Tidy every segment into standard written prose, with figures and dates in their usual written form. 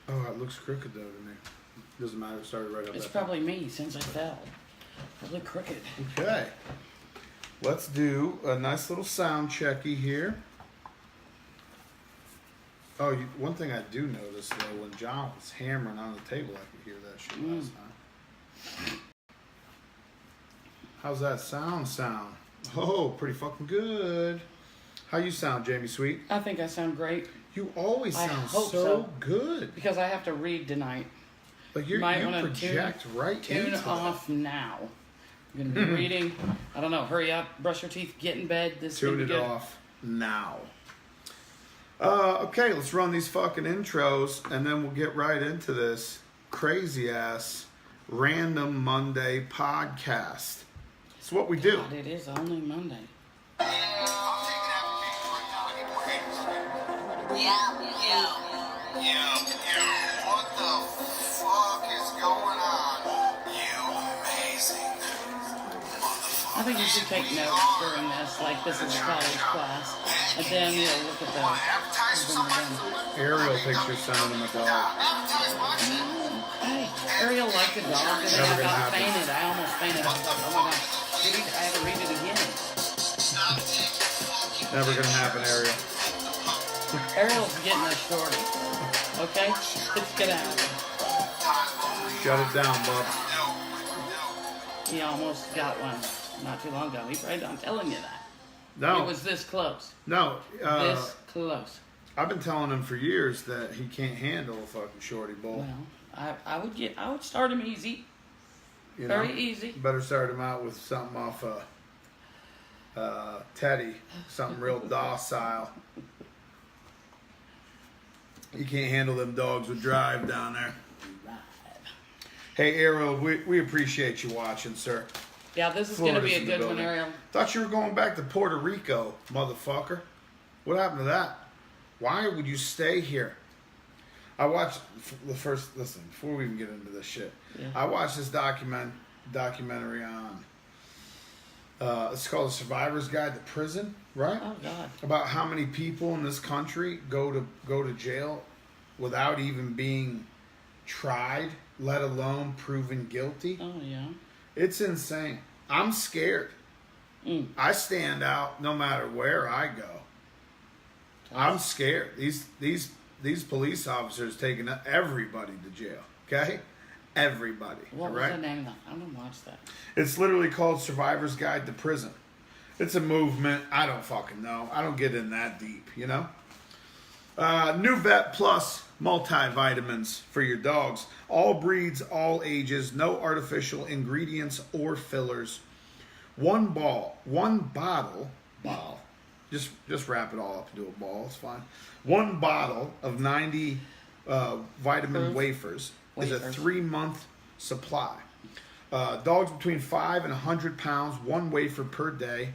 Oh, it looks crooked though to me. Doesn't matter. It started right up. It's probably me since I fell. Probably crooked. Okay. Let's do a nice little sound checky here. Oh, one thing I do notice though, when John was hammering on the table, I could hear that shit last time. How's that sound? Oh, pretty fucking good. How you sound, Jamie Sweet? I think I sound great. You always sound so good. Because I have to read tonight. Like you project right into Tune off now. I'm going to be reading. I don't know. Hurry up. Brush your teeth. Get in bed. Tune it off now. Okay, let's run these fucking intros, and then we'll get right into this crazy-ass Random Monday podcast. It's what we do. God, it is only Monday. What the fuck is going on? You amazing motherfucker. I think you should take notes during this, like this is a college class, and then you'll look at the. Ariel thinks you're sending him a dog. Hey, Ariel liked the dog, and then I got fainted. I almost fainted. I was like, oh my god, I had to read it again. Never gonna happen, Ariel. Ariel's getting a shorty. Okay? Let's get out. Shut it down, bub. He almost got one not too long ago. He probably not telling you that. No. It was this close. No. This close. I've been telling him for years that he can't handle a fucking shorty bull. Well, I would start him easy. You know, very easy. Better start him out with something off Teddy, something real docile. You can't handle them dogs with drive down there. Hey, Ariel, we appreciate you watching, sir. Yeah, this is going to be a good one, Ariel. Thought you were going back to Puerto Rico, motherfucker. What happened to that? Why would you stay here? I watched the first, listen, before we even get into this shit, yeah. I watched this documentary on, it's called The Survivor's Guide to Prison, right? Oh, God. About how many people in this country go to jail without even being tried, let alone proven guilty. Oh, yeah. It's insane. I'm scared. I stand out no matter where I go. I'm scared. These police officers taking everybody to jail. Okay? Everybody. What was the name of that? I don't watch that. It's literally called Survivor's Guide to Prison. It's a movement. I don't fucking know. I don't get in that deep, you know? New Vet Plus multivitamins for your dogs. All breeds, all ages, no artificial ingredients or fillers. One bottle. Just wrap it all up into a ball. It's fine. One bottle of 90 vitamin wafers is a 3-month supply. Dogs between 5 and 100 pounds, 1 wafer per day.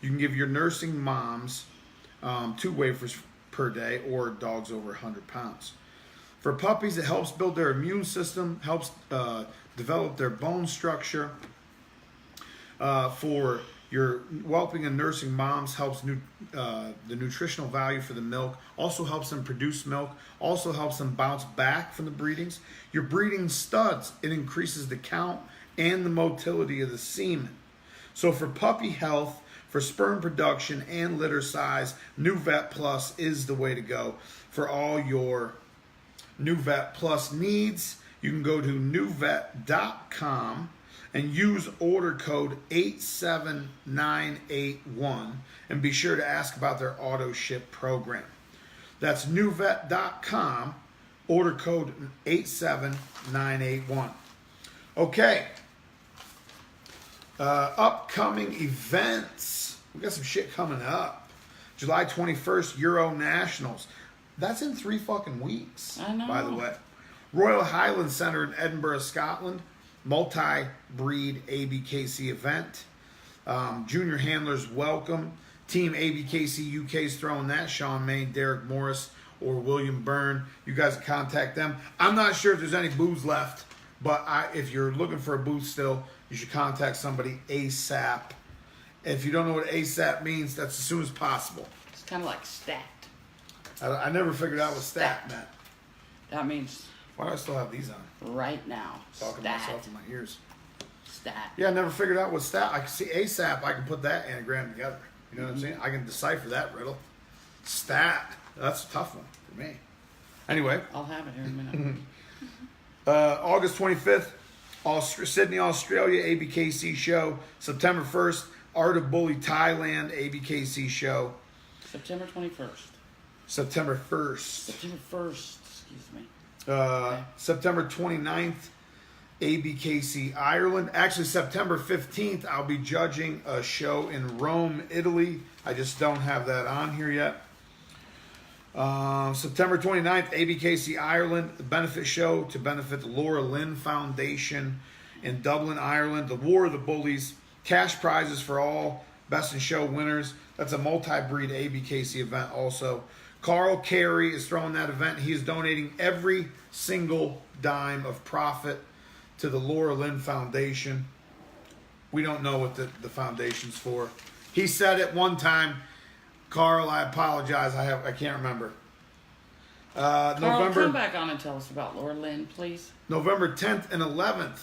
You can give your nursing moms 2 wafers per day, or dogs over 100 pounds. For puppies, it helps build their immune system, helps develop their bone structure. For your whelping and nursing moms, helps the nutritional value for the milk, also helps them produce milk, also helps them bounce back from the breedings. Your breeding studs, it increases the count and the motility of the semen. So for puppy health, for sperm production and litter size, New Vet Plus is the way to go. For all your New Vet Plus needs, you can go to newvet.com and use order code 87981 and be sure to ask about their auto ship program. That's newvet.com, order code 87981. Okay. Upcoming events. We got some shit coming up. July 21st, Euro Nationals. That's in 3 fucking weeks. I know. By the way. Royal Highland Centre in Edinburgh, Scotland. Multi-breed ABKC event. Junior handlers welcome. Team ABKC UK's throwing that. Sean Main, Derek Morris, or William Byrne. You guys can contact them. I'm not sure if there's any booths left, but if you're looking for a booth still, you should contact somebody ASAP. If you don't know what ASAP means, that's as soon as possible. It's kind of like stat. I never figured out what stat meant. That means Why do I still have these on? right now. Talking to myself in my ears. Stat. Yeah, I never figured out what stat. I can see ASAP. I can put that anagram together. You know what I'm saying? I can decipher that riddle. Stat. That's a tough one for me. Anyway, I'll have it here in a minute. August 25th, Sydney, Australia, ABKC show. September 1st, Art of Bully, Thailand, ABKC show. September 21st. September 1st. September 1st, excuse me. September 29th, ABKC Ireland. Actually, September 15th, I'll be judging a show in Rome, Italy. I just don't have that on here yet. September 29th, ABKC Ireland, the benefit show to benefit the Laura Lynn Foundation in Dublin, Ireland. The War of the Bullies. Cash prizes for all best in show winners. That's a multi-breed ABKC event also. Carl Carey is throwing that event. He is donating every single dime of profit to the Laura Lynn Foundation. We don't know what the foundation's for. He said it one time. Carl, I apologize. I can't remember. Carl, November. come back on and tell us about Laura Lynn, please. November 10th and 11th.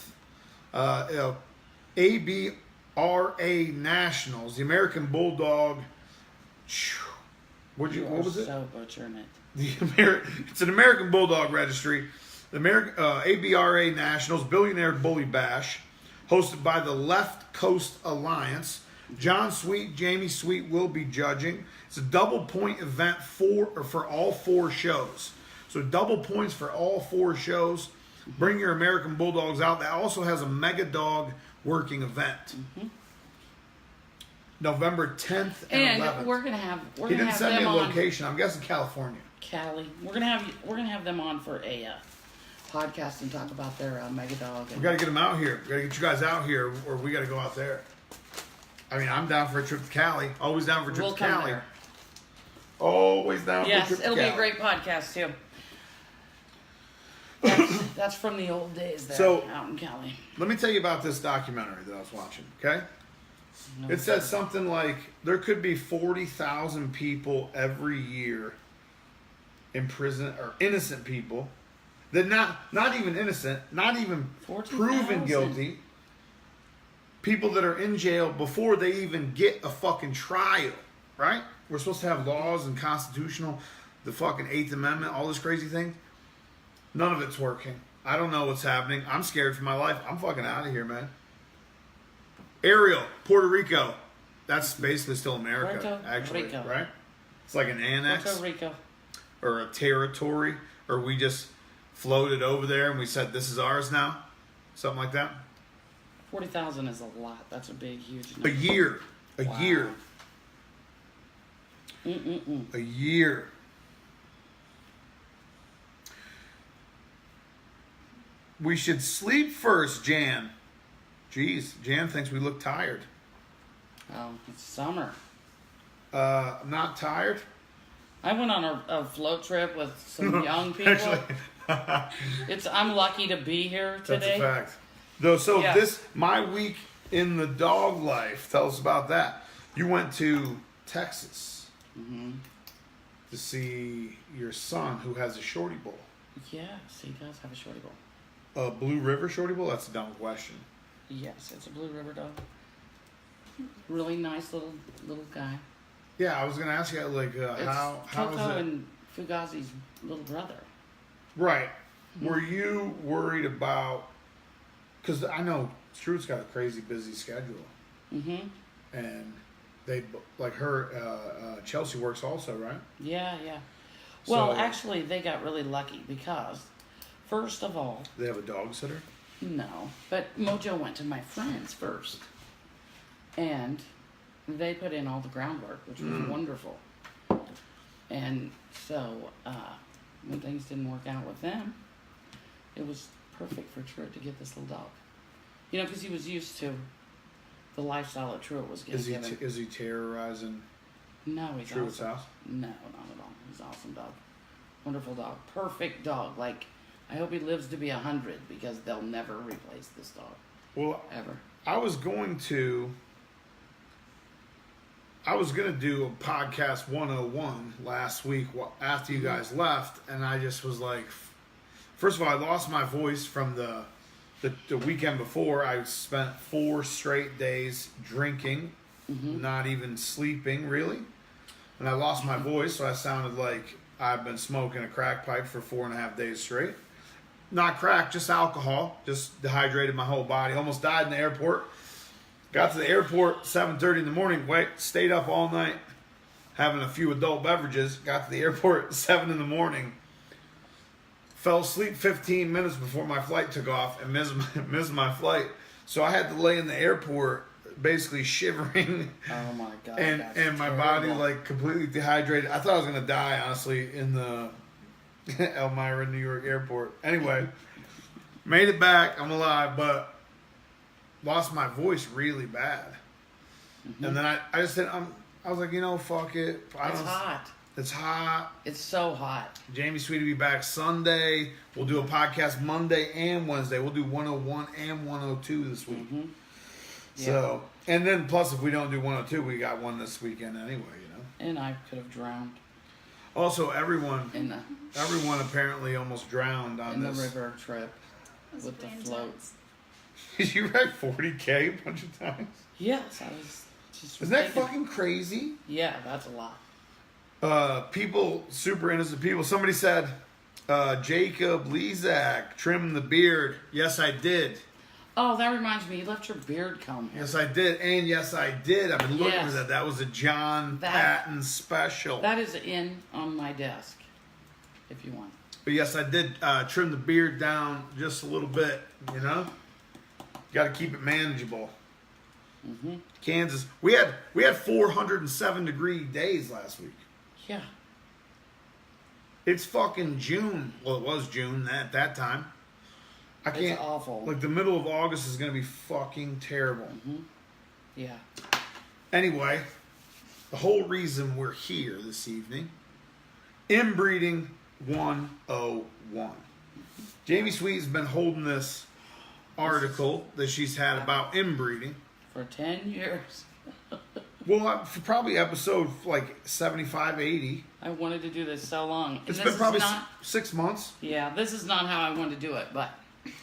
ABRA Nationals. The American Bulldog. What was it? So butchering it. It's an American Bulldog registry. The American ABRA Nationals Billionaire Bully Bash, hosted by the Left Coast Alliance. John Sweet, Jamie Sweet will be judging. It's a double point event for all 4 shows. So double points for all 4 shows. Bring your American Bulldogs out. That also has a Mega Dog working event. November 10th and 11th. We're gonna have He didn't send me a location. I'm guessing California. Cali. We're gonna have them on for a podcast and talk about their Mega Dog. We got to get them out here. We got to get you guys out here, or we got to go out there. I mean, I'm down for a trip to Cali. Always down for a trip to Cali. There. Always down for a trip to It'll Cali. be a great podcast too. That's from the old days there, out in Cali. Let me tell you about this documentary that I was watching, okay? It said something like there could be 40,000 people every year in prison, or innocent people, that not even innocent, not even 14,000. proven guilty, people that are in jail before they even get a fucking trial, right? We're supposed to have laws and constitutional, the fucking 8th Amendment, all this crazy thing. None of it's working. I don't know what's happening. I'm scared for my life. I'm fucking out of here, man. Ariel, Puerto Rico. That's basically still America, Puerto actually, Rico. right? It's like an annex Puerto Rico. or a territory, or we just floated over there and we said this is ours now, something like that. 40,000 is a lot. That's a big, huge number. A year, Wow. year, a year. We should sleep first, Jan. Jeez, Jan thinks we look tired. Oh, it's summer. I'm not tired. I went on a float trip with some young people. Actually, I'm lucky to be here today. that's a fact. Though, so Yes. my week in the dog life. Tell us about that. You went to Texas to see your son, who has a shorty bull. Yes, he does have a shorty bull. A Blue River shorty bull? That's a dumb question. Yes, it's a Blue River dog. Really nice little guy. Yeah, I was gonna ask you like It's how Coco is it? and Fugazi's little brother. Right. Were you worried about? Because I know Struth's got a crazy busy schedule, and they like her. Chelsea works also, right? Yeah. Well, So- actually, they got really lucky because, first of all, They have a dog sitter. no, but Mojo went to my friends first, and they put in all the groundwork, which was wonderful. And so, when things didn't work out with them, it was perfect for Truett to get this little dog. You know, because he was used to the lifestyle that Truett was getting. Is he terrorizing No, he's Truett's awesome. house? No, not at all. He's an awesome dog. Wonderful dog. Perfect dog. Like, I hope he lives to be 100 because they'll never replace this dog. Well, Ever. I was going to do a podcast 101 last week after you guys left, and I just was like, First of all, I lost my voice from the weekend before. I spent 4 straight days drinking, not even sleeping, really. And I lost my voice, so I sounded like I've been smoking a crack pipe for 4.5 days straight. Not crack, just alcohol. Just dehydrated my whole body. Almost died in the airport. Got to the airport 7:30 in the morning. Stayed up all night having a few adult beverages. Got to the airport 7 in the morning. Fell asleep 15 minutes before my flight took off and missed my flight. So I had to lay in the airport basically shivering. Oh my God. And my body like completely dehydrated. I thought I was going to die, honestly, in the Elmira, New York airport. Anyway, made it back. I'm alive, but lost my voice really bad. And then I just said, I was like, fuck it. It's hot. It's hot. It's so hot. Jamie Sweet will be back Sunday. We'll do a podcast Monday and Wednesday. We'll do 101 and 102 this week. So, and then plus if we don't do 102, we got one this weekend anyway, And I could have drowned. Also, everyone in apparently almost drowned on the this. river trip with the floats. Did you ride 40K a bunch of times? Yes, I was just. Isn't that fucking crazy? Yeah, that's a lot. People, super innocent people. Somebody said, Jacob Lezak, trim the beard. Yes, I did. Oh, that reminds me, you left your beard comb here. Yes, I did. And yes, I did. I've been looking for that. That was a John Patton special. That is in on my desk, if you want. But yes, I did trim the beard down just a little bit, Got to keep it manageable. Kansas. We had 407-degree days last week. Yeah. It's fucking June. Well, it was June at that time. I can't. It's awful. Like the middle of August is going to be fucking terrible. Yeah. Anyway, the whole reason we're here this evening, Inbreeding 101. Jamie Sweet's been holding this article that she's had about inbreeding for 10 years. Well, for probably episode like 75, 80. I wanted to do this so long. It's been probably 6 months. Yeah, this is not how I wanted to do it, but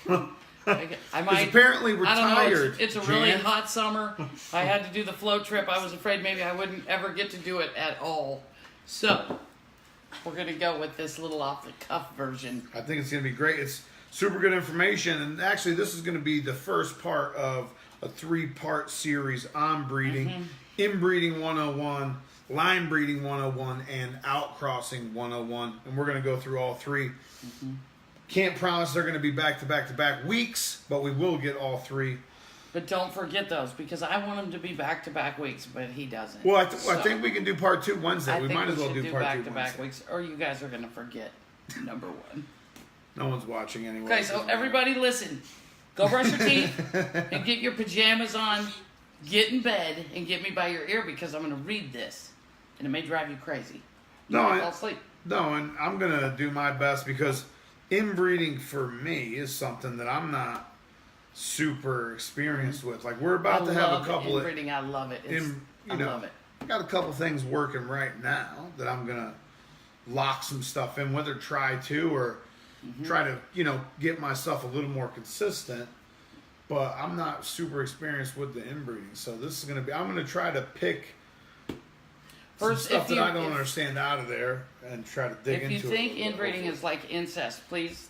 I might. Apparently we're I don't tired. know, it's a really hot summer. I had to do the float trip. I was afraid maybe I wouldn't ever get to do it at all. So, we're going to go with this little off-the-cuff version. I think it's going to be great. It's super good information. And actually, this is going to be the first part of a 3-part series on breeding. Inbreeding 101, line breeding 101, and outcrossing 101. And we're going to go through all 3. Can't promise they're going to be back-to-back weeks, but we will get all 3. But don't forget those, because I want them to be back-to-back weeks, but he doesn't. Well, I think we can do part 2 Wednesday. We might as well do part 2 back-to-back weeks, or you guys are going to forget number 1. No one's watching anyway. Okay, so everybody listen. Go brush your teeth and get your pajamas on. Get in bed and get me by your ear, because I'm going to read this. And it may drive you crazy. You might fall asleep. No, and I'm going to do my best, because inbreeding for me is something that I'm not super experienced with. Like, we're about to have a couple inbreeding. I love it. I love it. I got a couple things working right now that I'm going to lock some stuff in, whether try to or try to, get myself a little more consistent. But I'm not super experienced with the inbreeding. So this is going to be, I'm going to try to pick some stuff that I don't understand out of there and try to dig into it. If you think inbreeding is like incest, please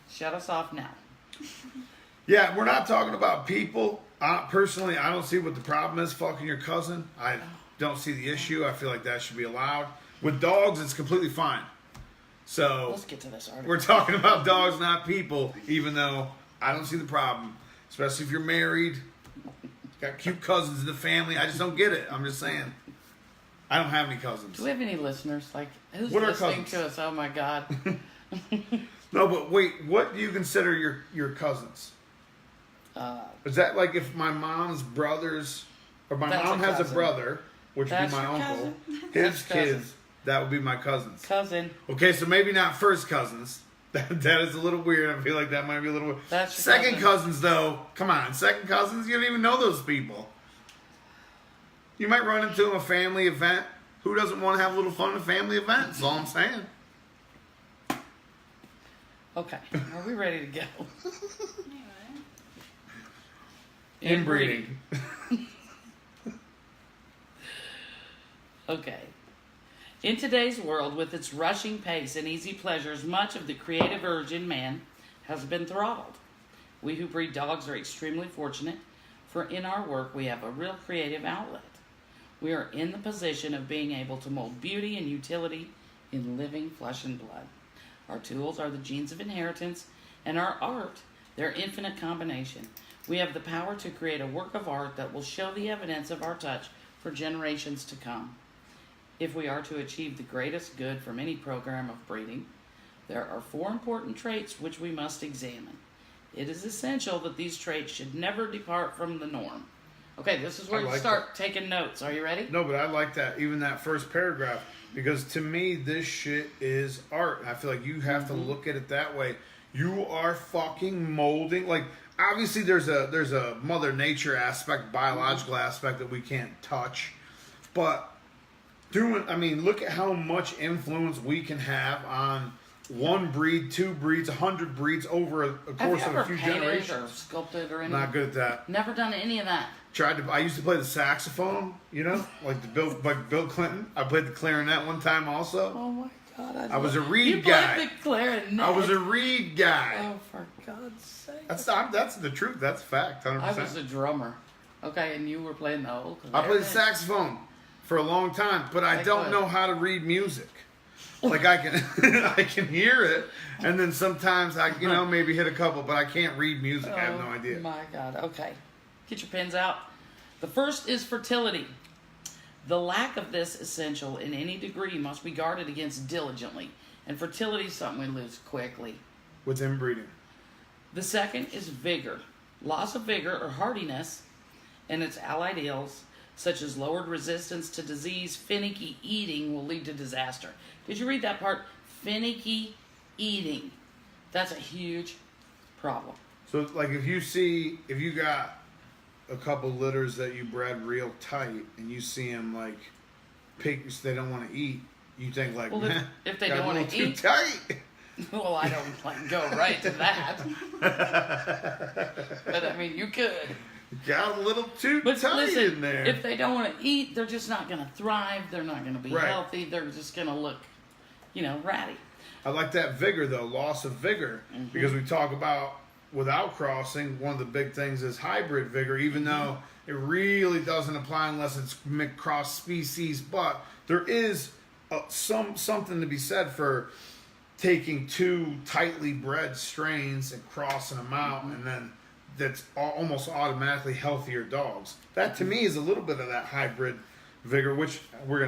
shut us off now. Yeah, we're not talking about people. Personally, I don't see what the problem is fucking your cousin. I don't see the issue. I feel like that should be allowed. With dogs, it's completely fine. So let's get to this article. We're talking about dogs, not people, even though I don't see the problem. Especially if you're married, got cute cousins in the family. I just don't get it. I'm just saying. I don't have any cousins. Do we have any listeners? Like, who's what listening to us? Oh my God. No, but wait, what do you consider your cousins? Is that like if my mom's brothers, or my mom has a brother, which would be my uncle, his kids, that would be my cousins. Cousin. Okay, so maybe not first cousins. That is a little weird. I feel like that might be a little weird. That's second cousins, though. Come on, second cousins. You don't even know those people. You might run into them at a family event. Who doesn't want to have a little fun at a family event? That's all I'm saying. Okay, are we ready to go? Inbreeding. Okay. In today's world, with its rushing pace and easy pleasures, much of the creative urge in man has been throttled. We who breed dogs are extremely fortunate, for in our work we have a real creative outlet. We are in the position of being able to mold beauty and utility in living flesh and blood. Our tools are the genes of inheritance, and our art, their infinite combination. We have the power to create a work of art that will show the evidence of our touch for generations to come. If we are to achieve the greatest good from any program of breeding, there are 4 important traits which we must examine. It is essential that these traits should never depart from the norm. Okay, this is where you start taking notes. Are you ready? No, but I like that, even that first paragraph, because to me, this shit is art. I feel like you have to look at it that way. You are fucking molding. Like, obviously, there's a Mother Nature aspect, biological aspect that we can't touch, but look at how much influence we can have on 1 breed, 2 breeds, 100 breeds over a course of a few generations. Or sculpted or anything? Not good at that. Never done any of that. I used to play the saxophone, like Bill Clinton. I played the clarinet one time also. Oh my God! I was a reed guy. You played the clarinet. I was a reed guy. Oh, for God's sake! That's the truth. That's fact. 100%. I was a drummer. Okay, and you were playing the old clarinet. I played the saxophone for a long time, but I don't know how to read music. Like I can hear it, and then sometimes I maybe hit a couple, but I can't read music. I have no idea. Oh my God! Okay, get your pens out. The first is fertility. The lack of this essential in any degree must be guarded against diligently, and fertility is something we lose quickly. With inbreeding. The second is vigor. Loss of vigor or hardiness and its allied ills, such as lowered resistance to disease, finicky eating, will lead to disaster. Did you read that part? Finicky eating. That's a huge problem. So, like, if you got a couple litters that you bred real tight, and you see them like pigs they don't want to eat, you think like, well, if they don't want to eat, too tight. Well, I don't like go right to that. But I mean, you could. Got a little too tight in there. If they don't want to eat, they're just not going to thrive. They're not going to be right. healthy. They're just going to look, ratty. I like that vigor, though, loss of vigor. Because we talk about, with outcrossing, one of the big things is hybrid vigor, even though it really doesn't apply unless it's cross species. But there is something to be said for taking 2 tightly bred strains and crossing them out, and then that's almost automatically healthier dogs. That to me is a little bit of that hybrid vigor, which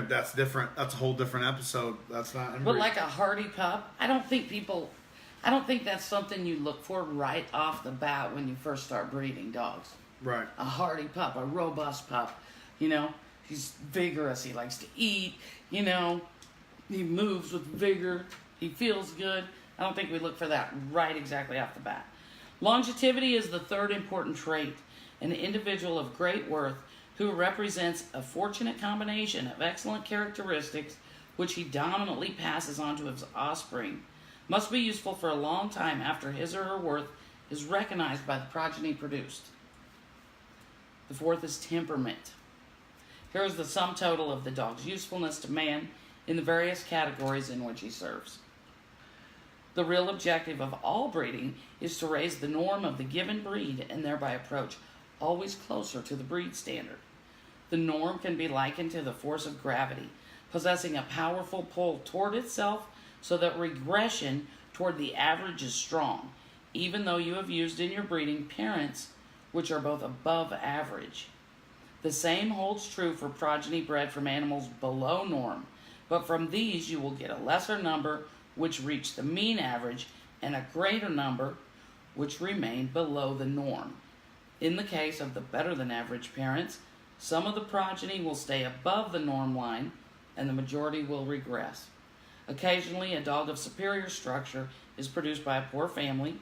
that's different. That's a whole different episode. That's not inbreeding. But like a hardy pup, I don't think that's something you look for right off the bat when you first start breeding dogs. Right. A hardy pup, a robust pup, he's vigorous, he likes to eat, he moves with vigor, he feels good. I don't think we look for that right exactly off the bat. Longevity is the third important trait. An individual of great worth who represents a fortunate combination of excellent characteristics which he dominantly passes on to his offspring must be useful for a long time after his or her worth is recognized by the progeny produced. The fourth is temperament. Here is the sum total of the dog's usefulness to man in the various categories in which he serves. The real objective of all breeding is to raise the norm of the given breed and thereby approach always closer to the breed standard. The norm can be likened to the force of gravity, possessing a powerful pull toward itself so that regression toward the average is strong, even though you have used in your breeding parents which are both above average. The same holds true for progeny bred from animals below norm, but from these you will get a lesser number which reach the mean average and a greater number which remain below the norm. In the case of the better than average parents, some of the progeny will stay above the norm line and the majority will regress. Occasionally, a dog of superior structure is produced by a poor family,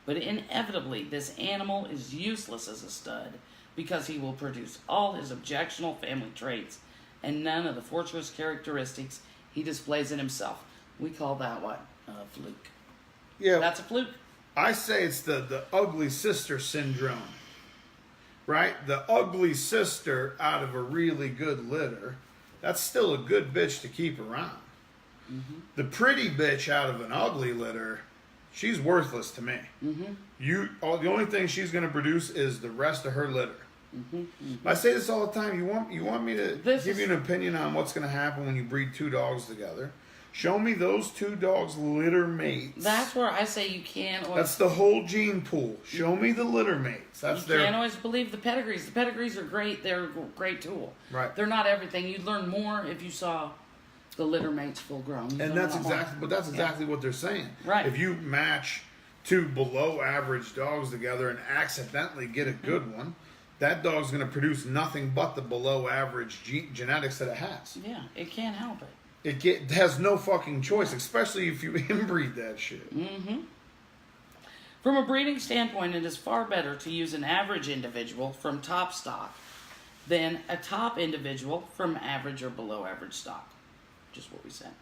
but inevitably this animal is useless as a stud because he will produce all his objectionable family traits and none of the fortuitous characteristics he displays in himself. We call that what? A fluke. Yeah. That's a fluke. I say it's the ugly sister syndrome, right? The ugly sister out of a really good litter, that's still a good bitch to keep around. Mm-hmm. The pretty bitch out of an ugly litter, she's worthless to me. Mm-hmm. The only thing she's going to produce is the rest of her litter. Mm-hmm. Mm-hmm. I say this all the time. You want me to This give you is- an opinion on what's going to happen when you breed two dogs together? Show me those two dogs litter mates. That's where I say you can't always. That's the whole gene pool. Show me the litter mates. That's You can't always believe the pedigrees. The pedigrees are great. They're a great tool. Right. They're not everything. You'd learn more if you saw the litter mates full grown. You'd And learn that's a lot more. exactly what they're saying. Right. If you match two below average dogs together and accidentally get a good one, that dog's going to produce nothing but the below average genetics that it has. Yeah, it can't help it. It has no fucking choice, especially if you inbreed that shit. Mm-hmm. From a breeding standpoint, it is far better to use an average individual from top stock than a top individual from average or below average stock. Just what we said.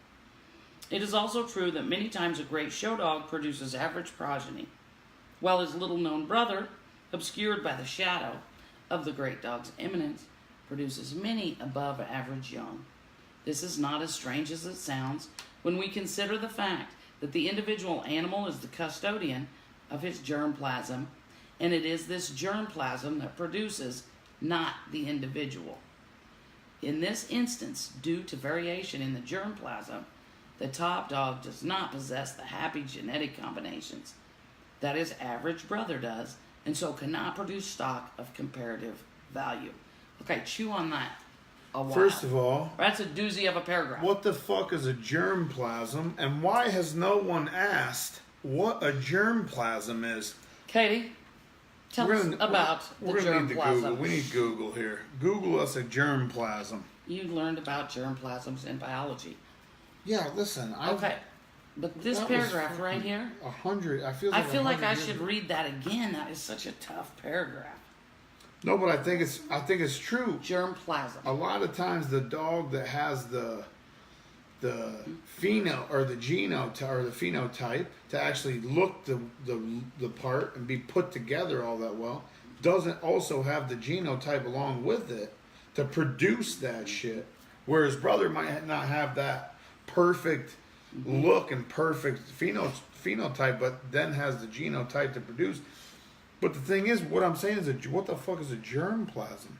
It is also true that many times a great show dog produces average progeny, while his little known brother, obscured by the shadow of the great dog's eminence, produces many above average young. This is not as strange as it sounds when we consider the fact that the individual animal is the custodian of his germplasm, and it is this germplasm that produces, not the individual. In this instance, due to variation in the germplasm, the top dog does not possess the happy genetic combinations that his average brother does, and so cannot produce stock of comparative value. Okay, chew on that a while. First of all, That's a doozy of a paragraph. what the fuck is a germplasm, and why has no one asked what a germplasm is? Katie, tell us about the we're gonna need to Google. germplasm. We need Google here. Google us a germplasm. You learned about germplasms in biology. Yeah, listen. Okay, but this that was paragraph right here, 100. I feel like I 100 should read that again. That is such a tough paragraph. No, but I think it's true. Germplasm. A lot of times, the dog that has the pheno or the genotype or the phenotype to actually look the part and be put together all that well doesn't also have the genotype along with it to produce that shit. Whereas brother might not have that perfect look and perfect phenotype, but then has the genotype to produce. But the thing is, what I'm saying is, what the fuck is a germplasm?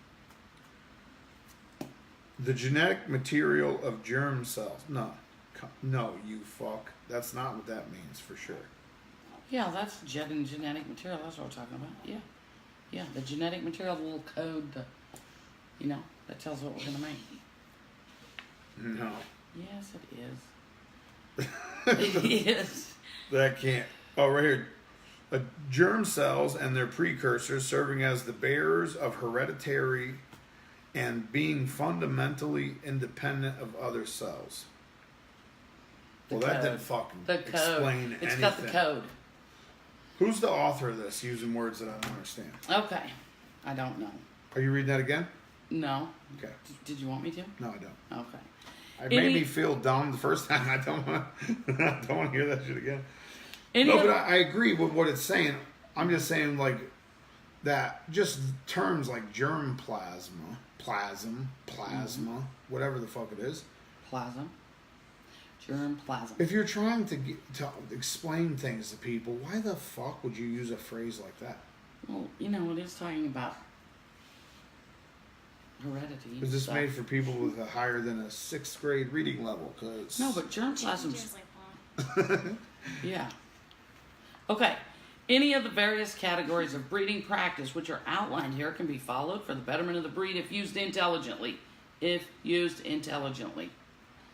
The genetic material of germ cells. No, you fuck. That's not what that means for sure. Yeah, that's genetic material. That's what we're talking about. Yeah, the genetic material, the little code, that tells what we're gonna make. No. Yes, it is. It is. That can't. Oh, right here. Germ cells and their precursors serving as the bearers of hereditary and being fundamentally independent of other cells. Well, that didn't fucking explain anything. It's got the code. Who's the author of this using words that I don't understand? Okay. I don't know. Are you reading that again? No. Okay. Did you want me to? No, I don't. Okay. It made me feel dumb the first time. I don't want to hear that shit again. Any No, other- but I agree with what it's saying. I'm just saying, like, that just terms like germplasma, plasma, whatever the fuck it is. Plasm. Germplasm. If you're trying to explain things to people, why the fuck would you use a phrase like that? Well, it is talking about heredity. Is this stuff. made for people with a higher than a 6th grade reading level? Cause No, but germplasms. Changes like that. Yeah. Okay. Any of the various categories of breeding practice which are outlined here can be followed for the betterment of the breed if used intelligently. If used intelligently.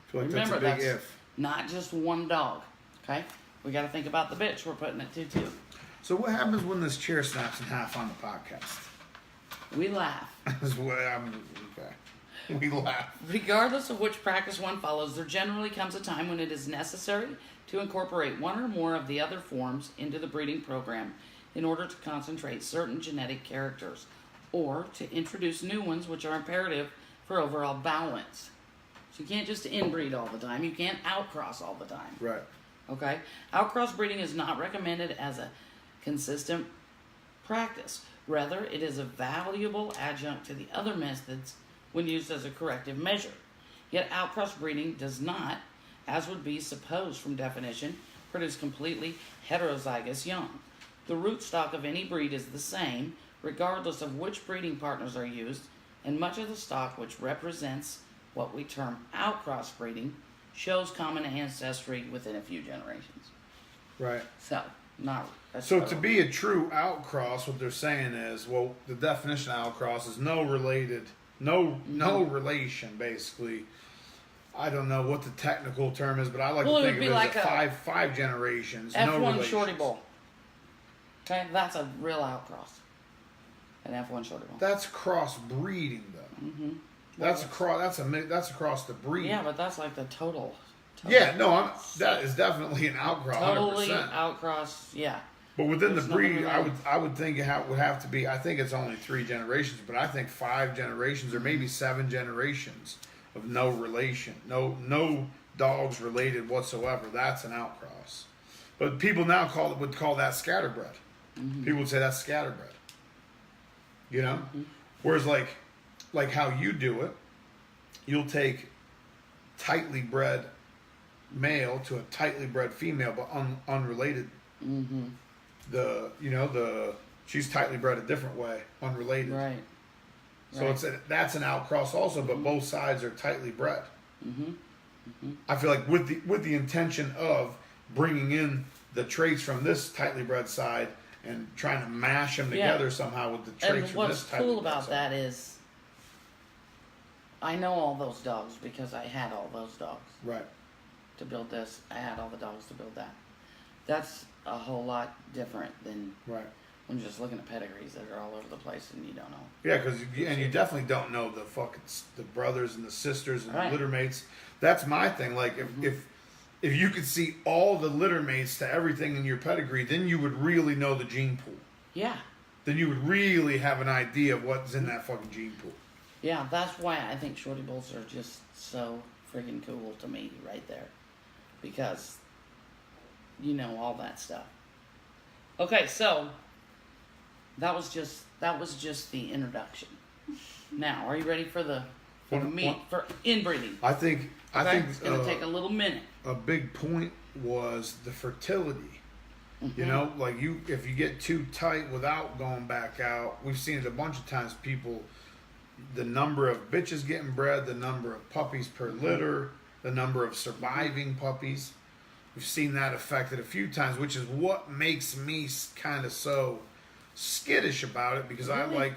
I feel like Remember, that's a big that's if. not just one dog. Okay? We got to think about the bitch we're putting it to, too. So what happens when this chair snaps in half on the podcast? We laugh. That's what okay. We laugh. Regardless of which practice one follows, there generally comes a time when it is necessary to incorporate one or more of the other forms into the breeding program in order to concentrate certain genetic characters or to introduce new ones which are imperative for overall balance. So you can't just inbreed all the time. You can't outcross all the time. Right. Okay? Outcross breeding is not recommended as a consistent practice. Rather, it is a valuable adjunct to the other methods when used as a corrective measure. Yet outcross breeding does not, as would be supposed from definition, produce completely heterozygous young. The rootstock of any breed is the same, regardless of which breeding partners are used, and much of the stock which represents what we term outcross breeding shows common ancestry within a few generations. Right. So, not... So to be a true outcross, what they're saying is, well, the definition of outcross is no relation, basically. I don't know what the technical term is, but I like to think of it as five generations. F1 Shorty Bull. Okay, that's a real outcross. An F1 Shorty Bull. That's cross breeding, though. Mm-hmm. That's across the breed. Yeah, but that's like the total. Yeah, no, that is definitely an outcross. Totally 100%. outcross. Yeah. But within the breed, I would think it would have to be. I think it's only 3 generations, but I think 5 generations or maybe 7 generations of no relation, no dogs related whatsoever. That's an outcross. But people now would call that scatterbred. Mm-hmm. People would say that's scatterbred. You know, whereas like how you do it, you'll take tightly bred male to a tightly bred female, but unrelated. Mm-hmm. She's tightly bred a different way, unrelated. Right. So that's an outcross also, but both sides are tightly bred. Mm-hmm. Mm-hmm. I feel like with the intention of bringing in the traits from this tightly bred side and trying to mash them together somehow with the traits from this tightly bred side. And what's cool about that is I know all those dogs because I had all those dogs. Right. To build this, I had all the dogs to build that. That's a whole lot different than when you're just looking at pedigrees that are all over the place and you don't know. Yeah, because you definitely don't know the brothers and the sisters and the litter mates. That's my thing. Like if you could see all the litter mates to everything in your pedigree, then you would really know the gene pool. Yeah. Then you would really have an idea of what's in that fucking gene pool. Yeah, that's why I think Shorty Bulls are just so freaking cool to me right there. Because you know all that stuff. Okay, so that was just the introduction. Now, are you ready for the for inbreeding? I think it's gonna take a little minute. A big point was the fertility. Mm-hmm. You know, like if you get too tight without going back out, we've seen it a bunch of times. People, the number of bitches getting bred, the number of puppies per litter, the number of surviving puppies. We've seen that affected a few times, which is what makes me kind of so skittish about it, because I like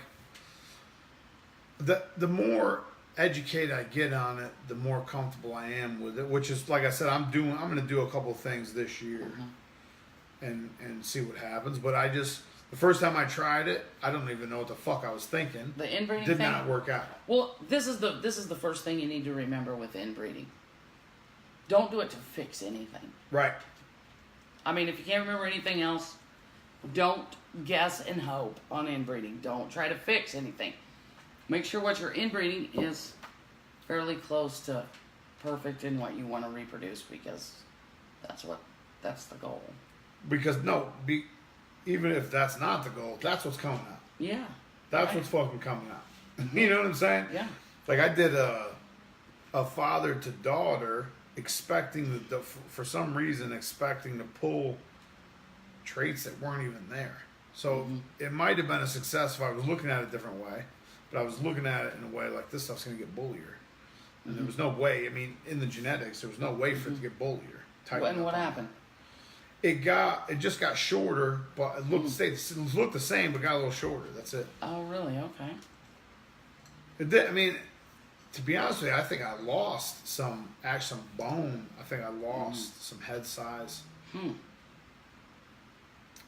the more educated I get on it, the more comfortable I am with it. Which is, like I said, I'm going to do a couple of things this year and see what happens. But the first time I tried it, I don't even know what the fuck I was thinking. The inbreeding did not work out. Well, this is the first thing you need to remember with inbreeding. Don't do it to fix anything. Right. I mean, if you can't remember anything else, don't guess and hope on inbreeding. Don't try to fix anything. Make sure what you're inbreeding is fairly close to perfect in what you want to reproduce, because that's the goal. Because even if that's not the goal, that's what's coming out. Yeah. That's what's fucking coming out. You know what I'm saying? Yeah. Like I did a father to daughter, expecting for some reason expecting to pull traits that weren't even there. So it might have been a success if I was looking at it a different way, but I was looking at it in a way like, this stuff's going to get bullier. And there was no way, I mean, in the genetics, there was no way for it to get bullier. And what happened? It just got shorter, but it looked the same, but got a little shorter. That's it. Oh, really? Okay. It did, I mean, to be honest with you, I think I lost some bone. I think I lost some head size.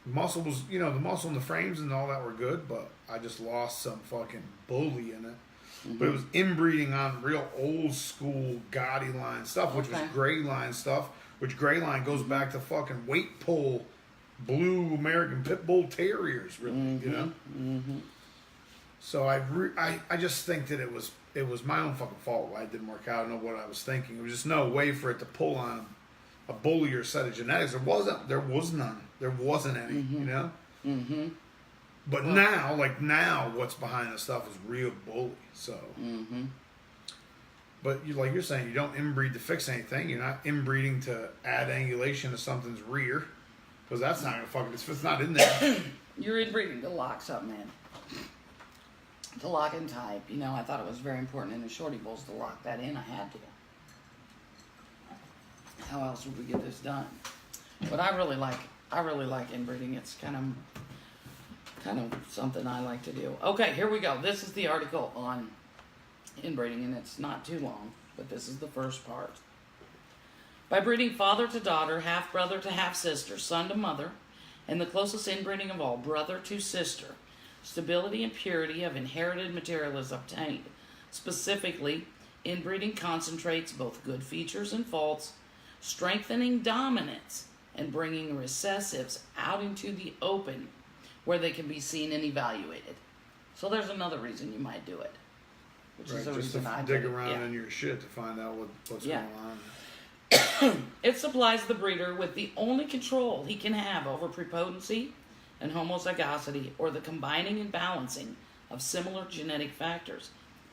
Muscle was, the muscle and the frames and all that were good, but I just lost some fucking bully in it. But it was inbreeding on real old school gaudy line stuff, which was gray line stuff, which gray line goes back to fucking weight pull blue American Pit Bull Terriers, really, So I just think that it was my own fucking fault why it didn't work out. I don't know what I was thinking. There was just no way for it to pull on a bullier set of genetics. There was none. There wasn't any, you know? Mm-hmm. But now, what's behind this stuff is real bully. So, but like you're saying, you don't inbreed to fix anything. You're not inbreeding to add angulation to something's rear, because that's not gonna fucking. If it's not in there, You're inbreeding to lock something in, to lock in type. You know, I thought it was very important in the shorty bulls to lock that in. I had to. How else would we get this done? But I really like inbreeding. It's kind of something I like to do. Okay, here we go. This is the article on inbreeding, and it's not too long, but this is the first part. By breeding father to daughter, half brother to half sister, son to mother, and the closest inbreeding of all, brother to sister, stability and purity of inherited material is obtained. Specifically, inbreeding concentrates both good features and faults, strengthening dominance and bringing recessives out into the open where they can be seen and evaluated. So there's another reason you might do it, which is the just reason to I dig did it. around Yeah. in your shit to find out what's Yeah. going on. It supplies the breeder with the only control he can have over prepotency and homozygosity, or the combining and balancing of similar genetic factors.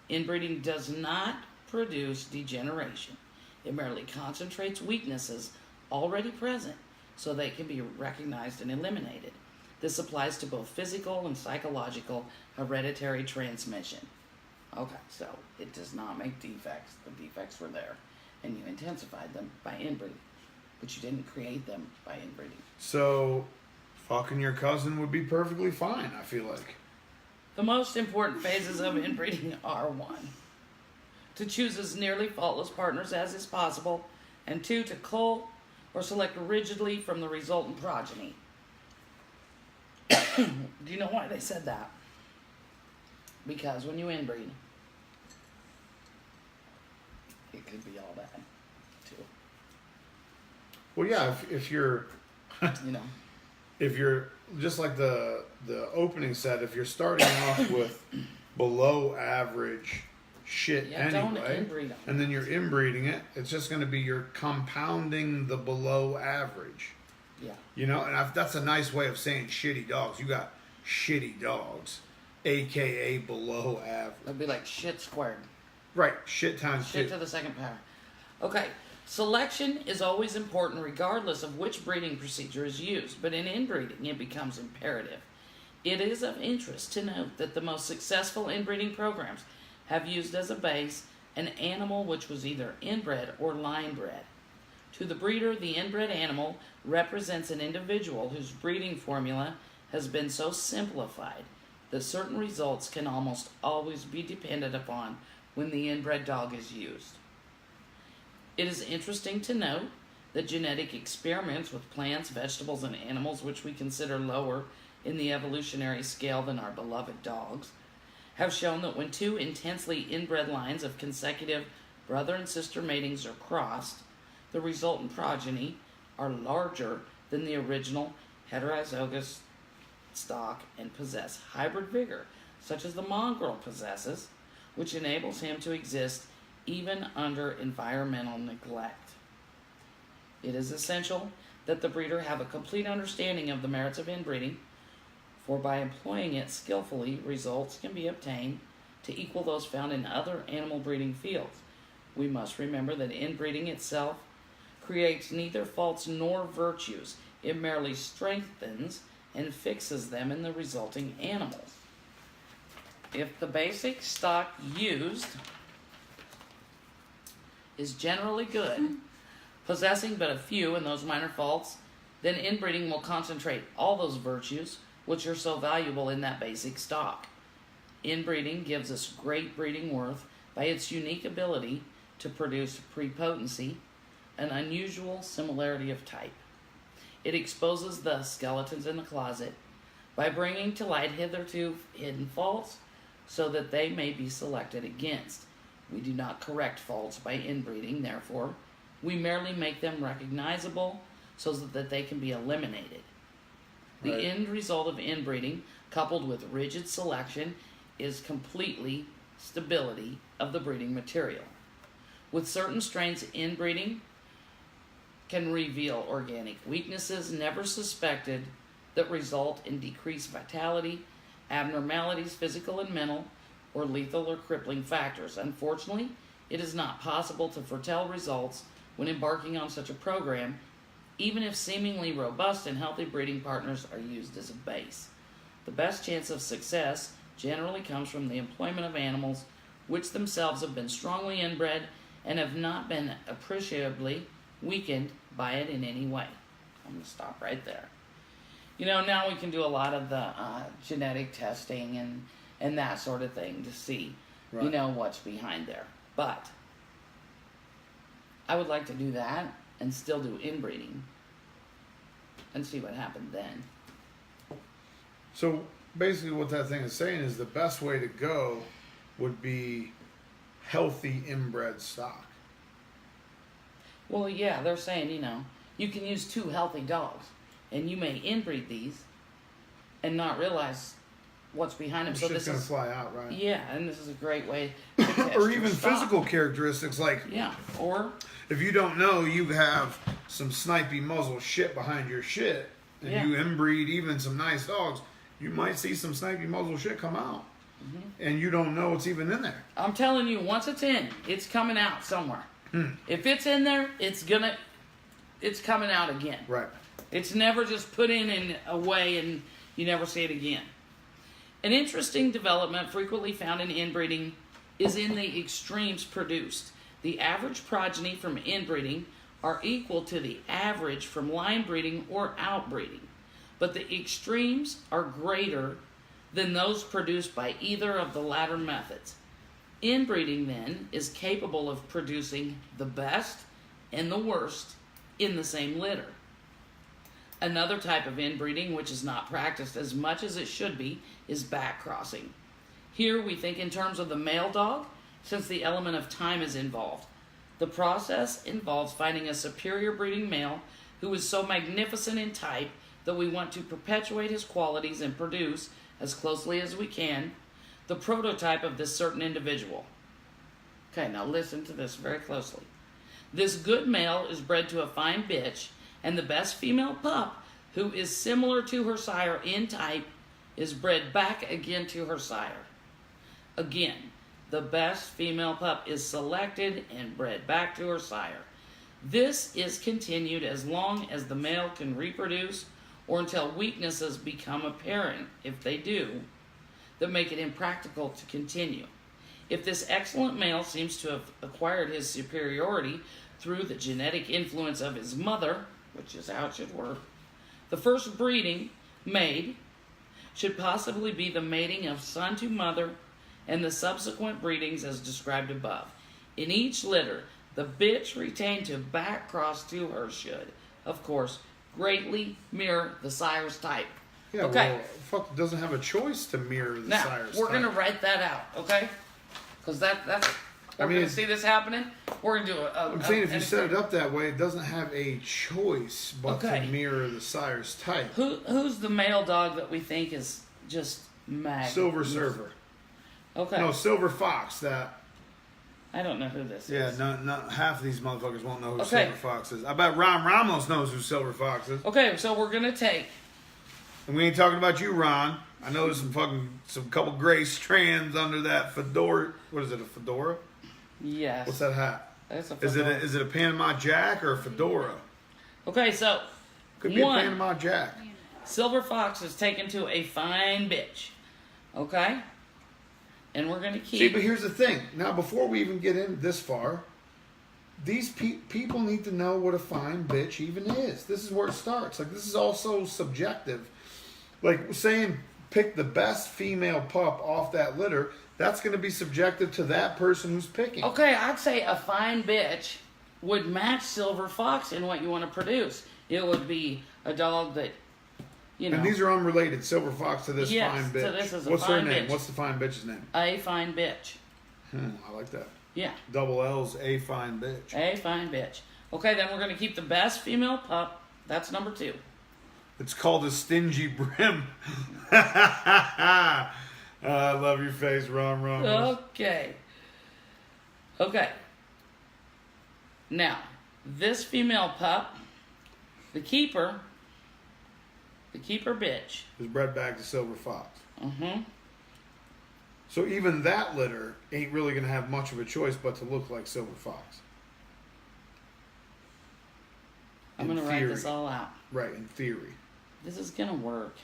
Inbreeding does not produce degeneration. It merely concentrates weaknesses already present so they can be recognized and eliminated. This applies to both physical and psychological hereditary transmission. Okay, so it does not make defects. The defects were there, and you intensified them by inbreeding, but you didn't create them by inbreeding. So, fucking your cousin would be perfectly fine, I feel like. The most important phases of inbreeding are 1, to choose as nearly faultless partners as is possible, and 2, to cull or select rigidly from the resultant progeny. Do you know why they said that? Because when you inbreed, it could be all bad, too. Well, yeah, if you're, You know? if you're just like the opening said, if you're starting off with below average shit Yeah, don't anyway, inbreed 'em. and then you're inbreeding it, it's just going to be you're compounding the below average. Yeah. You know, and that's a nice way of saying shitty dogs. You got shitty dogs, aka below average. It'd be like shit squared. Right, shit times Shit shit. to the second power. Okay, selection is always important regardless of which breeding procedure is used, but in inbreeding it becomes imperative. It is of interest to note that the most successful inbreeding programs have used as a base an animal which was either inbred or line bred. To the breeder, the inbred animal represents an individual whose breeding formula has been so simplified that certain results can almost always be depended upon when the inbred dog is used. It is interesting to note that genetic experiments with plants, vegetables, and animals, which we consider lower in the evolutionary scale than our beloved dogs, have shown that when 2 intensely inbred lines of consecutive brother and sister matings are crossed, the resultant progeny are larger than the original heterozygous stock and possess hybrid vigor, such as the mongrel possesses, which enables him to exist even under environmental neglect. It is essential that the breeder have a complete understanding of the merits of inbreeding, for by employing it skillfully, results can be obtained to equal those found in other animal breeding fields. We must remember that inbreeding itself creates neither faults nor virtues. It merely strengthens and fixes them in the resulting animals. If the basic stock used is generally good, possessing but a few in those minor faults, then inbreeding will concentrate all those virtues which are so valuable in that basic stock. Inbreeding gives us great breeding worth by its unique ability to produce prepotency, an unusual similarity of type. It exposes the skeletons in the closet by bringing to light hitherto hidden faults so that they may be selected against. We do not correct faults by inbreeding, therefore, we merely make them recognizable so that they can be eliminated. The Right. end result of inbreeding, coupled with rigid selection, is completely stability of the breeding material. With certain strains, inbreeding can reveal organic weaknesses never suspected that result in decreased vitality, abnormalities, physical and mental, or lethal or crippling factors. Unfortunately, it is not possible to foretell results when embarking on such a program, even if seemingly robust and healthy breeding partners are used as a base. The best chance of success generally comes from the employment of animals which themselves have been strongly inbred and have not been appreciably weakened by it in any way. I'm going to stop right there. You know, now we can do a lot of the genetic testing and that sort of thing to see, Right. you know, what's behind there. But I would like to do that and still do inbreeding and see what happened then. So basically what that thing is saying is the best way to go would be healthy inbred stock. Well, yeah, they're saying, you know, you can use 2 healthy dogs and you may inbreed these and not realize what's behind them. So Shit's this gonna is, fly out, right? yeah, and this is a great way to test Or your even stock. physical characteristics, like Yeah, or if you don't know you have some snipey muzzle shit behind your shit, and Yeah. you inbreed even some nice dogs, you might see some snipey muzzle shit come out, and you don't know it's even in there. I'm telling you, once it's in, it's coming out somewhere. If it's in there, it's coming out again. Right. It's never just put in and away and you never see it again. An interesting development frequently found in inbreeding is in the extremes produced. The average progeny from inbreeding are equal to the average from line breeding or outbreeding, but the extremes are greater than those produced by either of the latter methods. Inbreeding, then, is capable of producing the best and the worst in the same litter. Another type of inbreeding, which is not practiced as much as it should be, is backcrossing. Here we think in terms of the male dog, since the element of time is involved. The process involves finding a superior breeding male who is so magnificent in type that we want to perpetuate his qualities and produce, as closely as we can, the prototype of this certain individual. Okay, now listen to this very closely. This good male is bred to a fine bitch, and the best female pup, who is similar to her sire in type, is bred back again to her sire. Again, the best female pup is selected and bred back to her sire. This is continued as long as the male can reproduce or until weaknesses become apparent, if they do, that make it impractical to continue. If this excellent male seems to have acquired his superiority through the genetic influence of his mother, which is how it should work, the first breeding made should possibly be the mating of son to mother and the subsequent breedings as described above. In each litter, the bitch retained to back cross to her should, of course, greatly mirror the sire's type. Yeah, Okay. well, fuck doesn't have a choice to mirror the Now, sire's we're going to type. write that out, okay? Because we're mean, going to see this happening. We're going to do I'm saying if you set it up that way, it doesn't have a choice but Okay. to mirror the sire's type. Who's the male dog that we think is just mag? Silver Server. Okay. No, Silver Fox. That. I don't know who this Yeah, is. not half of these motherfuckers won't know who Okay. Silver Fox is. I bet Ron Ramos knows who Silver Fox is. Okay, so we're going to take... And we ain't talking about you, Ron. I know there's some couple gray strands under that fedora. What is it, a fedora? Yes. What's that hat? That's a Is it a Panama Jack or a fedora? Okay, so... Could be one, a Panama Jack. Silver Fox is taken to a fine bitch. Okay? And we're going to keep... See, but here's the thing. Now, before we even get in this far, these people need to know what a fine bitch even is. This is where it starts. Like, this is also subjective. Like, saying pick the best female pup off that litter, that's going to be subjective to that person who's picking. Okay, I'd say a fine bitch would match Silver Fox in what you want to produce. It would be a dog that, you know... And these are unrelated. Silver Fox to this Yes, fine to bitch. this is a What's her fine name? bitch. What's the fine bitch's name? A fine bitch. I like that. Yeah, Double L's, a fine bitch. a fine bitch. Okay, then we're going to keep the best female pup. That's number 2. It's called a stingy brim. I love your face, Ron Ramos. Okay. Okay. Now, this female pup, the keeper bitch. Is bred back to Silver Fox. Mm-hmm. So even that litter ain't really going to have much of a choice but to look like Silver Fox. I'm going to write this all out. Right, in theory. This is going to work.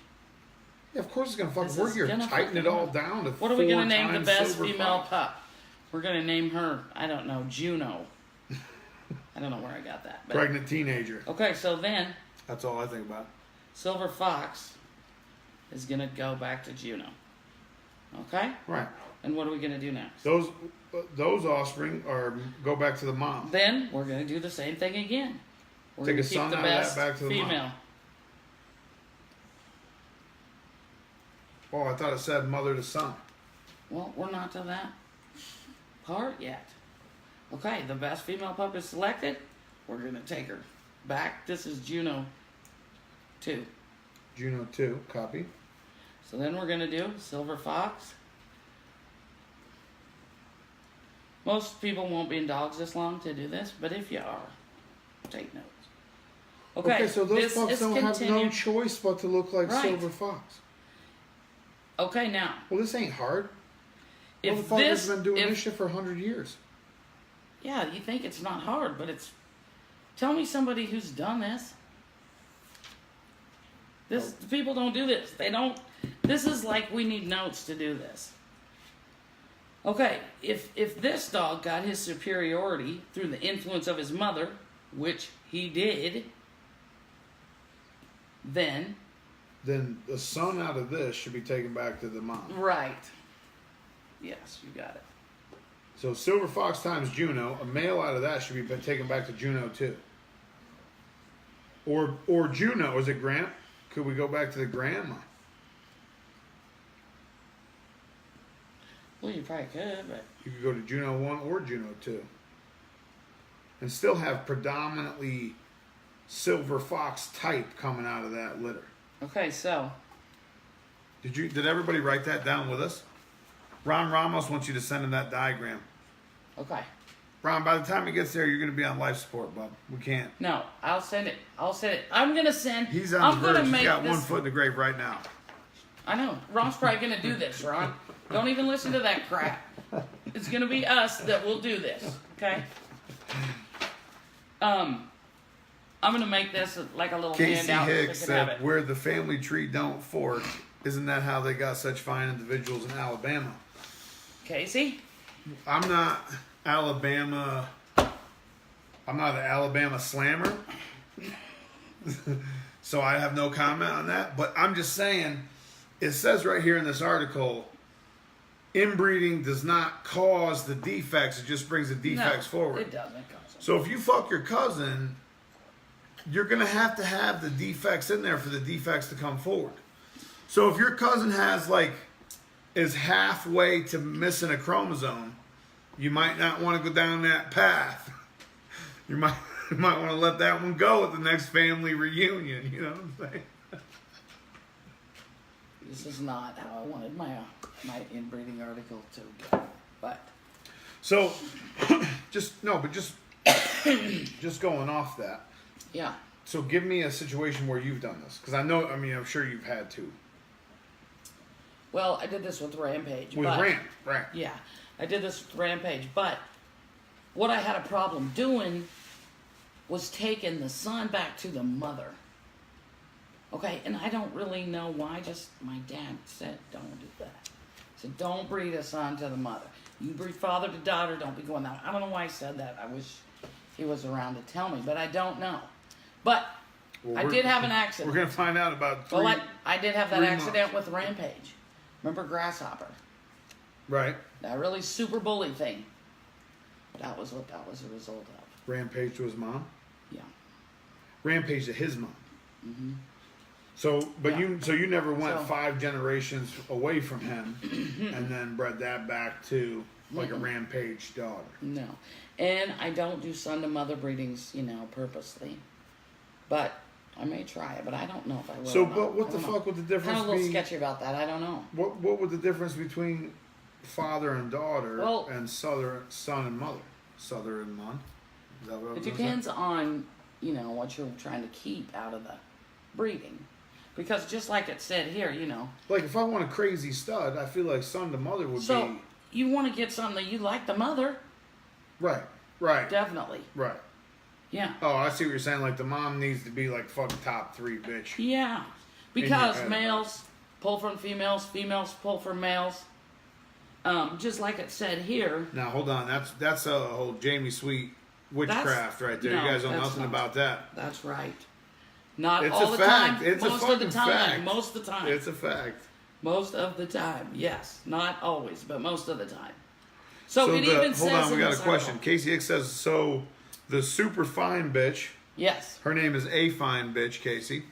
Yeah, of course it's going to fucking This work is here. gonna Tighten it fucking all work. down to What are we 4 going to name the times best Silver female Fox. pup? We're going to name her, I don't know, Juno. I don't know where I got that. But Pregnant teenager. okay, so then That's all I think about. Silver Fox is going to go back to Juno. Okay? Right. And what are we going to do next? Those offspring are go back to the mom. Then we're going to do the same thing again. We're Take gonna a son keep the out of that, best back to the mom. female. Oh, I thought it said mother to son. Well, we're not to that part yet. Okay, the best female pup is selected. We're going to take her back. This is Juno 2. Juno 2, copy. So then we're going to do Silver Fox. Most people won't be in dogs this long to do this, but if you are, take notes. Okay, so those this pups is don't have no continued. choice but to look like Right. Silver Fox. Okay, now, Well, this ain't hard. if Motherfuckers this, been doing if, this shit for 100 years. yeah, you think it's not hard, but it's, tell me somebody who's done this. People don't do this. They don't, this is like we need notes to do this. Okay, if this dog got his superiority through the influence of his mother, which he did, then the son out of this should be taken back to the mom. right. Yes, you got it. So Silver Fox times Juno, a male out of that should be taken back to Juno 2. Or Juno, is it Grant? Could we go back to the grandma? Well, you probably could, but You could go to Juno 1 or Juno 2. And still have predominantly Silver Fox type coming out of that litter. okay. So Did everybody write that down with us? Ron Ramos wants you to send him that diagram. okay. Ron, by the time he gets there, you're going to be on life support, bub. We can't. No, I'll send it. I'm gonna send. He's on I'm the gonna verge. He's make got this. one foot in the grave right now. I know. Ron's probably gonna do this, Ron. Don't even listen to that crap. It's gonna be us that will do this. Okay. I'm gonna make this like a little Kasie handout. Hicks So they can have said, it. "Where the family tree don't fork, isn't that how they got such fine individuals in Alabama?" Casey. I'm not Alabama. I'm not an Alabama slammer, so I have no comment on that. But I'm just saying, it says right here in this article, inbreeding does not cause the defects; it just brings the defects forward. It doesn't. Cause So if you fuck your cousin, you're gonna have to have the defects in there for the defects to come forward. So if your cousin is halfway to missing a chromosome, you might not want to go down that path. You might want to let that one go at the next family reunion. You know what I'm saying? this is not how I wanted my inbreeding article to go. But So, just going off that. yeah. So give me a situation where you've done this, because I'm sure you've had to. Well, I did this with Rampage. With but, Ramp, right? Yeah, I did this with Rampage, but what I had a problem doing was taking the son back to the mother. Okay, and I don't really know why, just my dad said don't do that. So don't breed a son to the mother. You breed father to daughter, don't be going that way. I don't know why I said that. I wish he was around to tell me, but I don't know. But I did have an accident. We're going to find out about three. Well, I did have that 3 accident months. with Rampage. Remember Grasshopper? Right. That really super bully thing. That was what that was a result of. Rampage to his mom? Yeah. Rampage to his mom. Mm-hmm. So, but Yeah. you never went So- 5 generations away from him and then bred that back to like a Rampage daughter. No. And I don't do son to mother breedings, purposely. But I may try it, but I don't know if I will. So, or not. but what I the don't know. fuck would the difference Kind of a little be? sketchy about that. I don't know. What would the difference between father and daughter Well- and son and mother? Southern and mom? Is that what I It was gonna depends say? on, you know, what you're trying to keep out of the breeding. Because just like it said here, you know. Like, if I want a crazy stud, I feel like son to mother would So, be... you want to get something that you like the mother. Right, right, Definitely. right. Yeah. Oh, I see what you're saying. Like, the mom needs to be, like, fucking top 3, bitch. Yeah. In your Because head, males pull from females, females pull from males. Just like it said here. Now, hold on. That's a whole Jamie Sweet witchcraft right there. no, You guys know that's nothing not. about that. That's right. Not It's all a the fact. time. It's a most of the fucking time. fact. Most of the time. It's a fact. Most of the time. Yes. Not always, but most of the time. So it the, even says hold on, we in got this a question. article. Kasie Hicks says, so the super fine bitch, Yes. her name is A Fine Bitch, Kasie,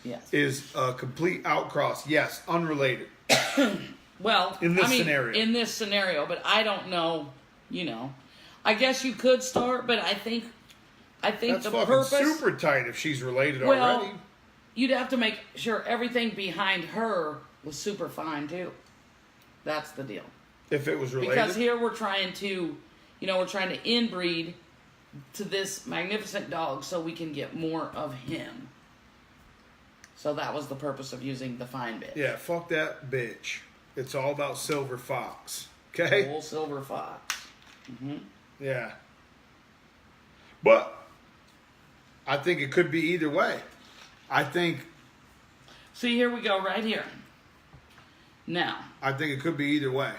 Yes. is a complete outcross. Yes, unrelated. Well, In this I mean, scenario. in this scenario, but I don't know. You know, I guess you could start, but I think That's the fucking purpose. super tight if she's related Well, already. you'd have to make sure everything behind her was super fine too. That's the deal. If it was related. Because here we're trying to, we're trying to inbreed to this magnificent dog so we can get more of him. So that was the purpose of using the fine bit. Yeah, fuck that bitch. It's all about Silver Fox. Okay? Old silver fox. Yeah. But I think it could be either way. I think See, here we go, right here. Now, it could be either way.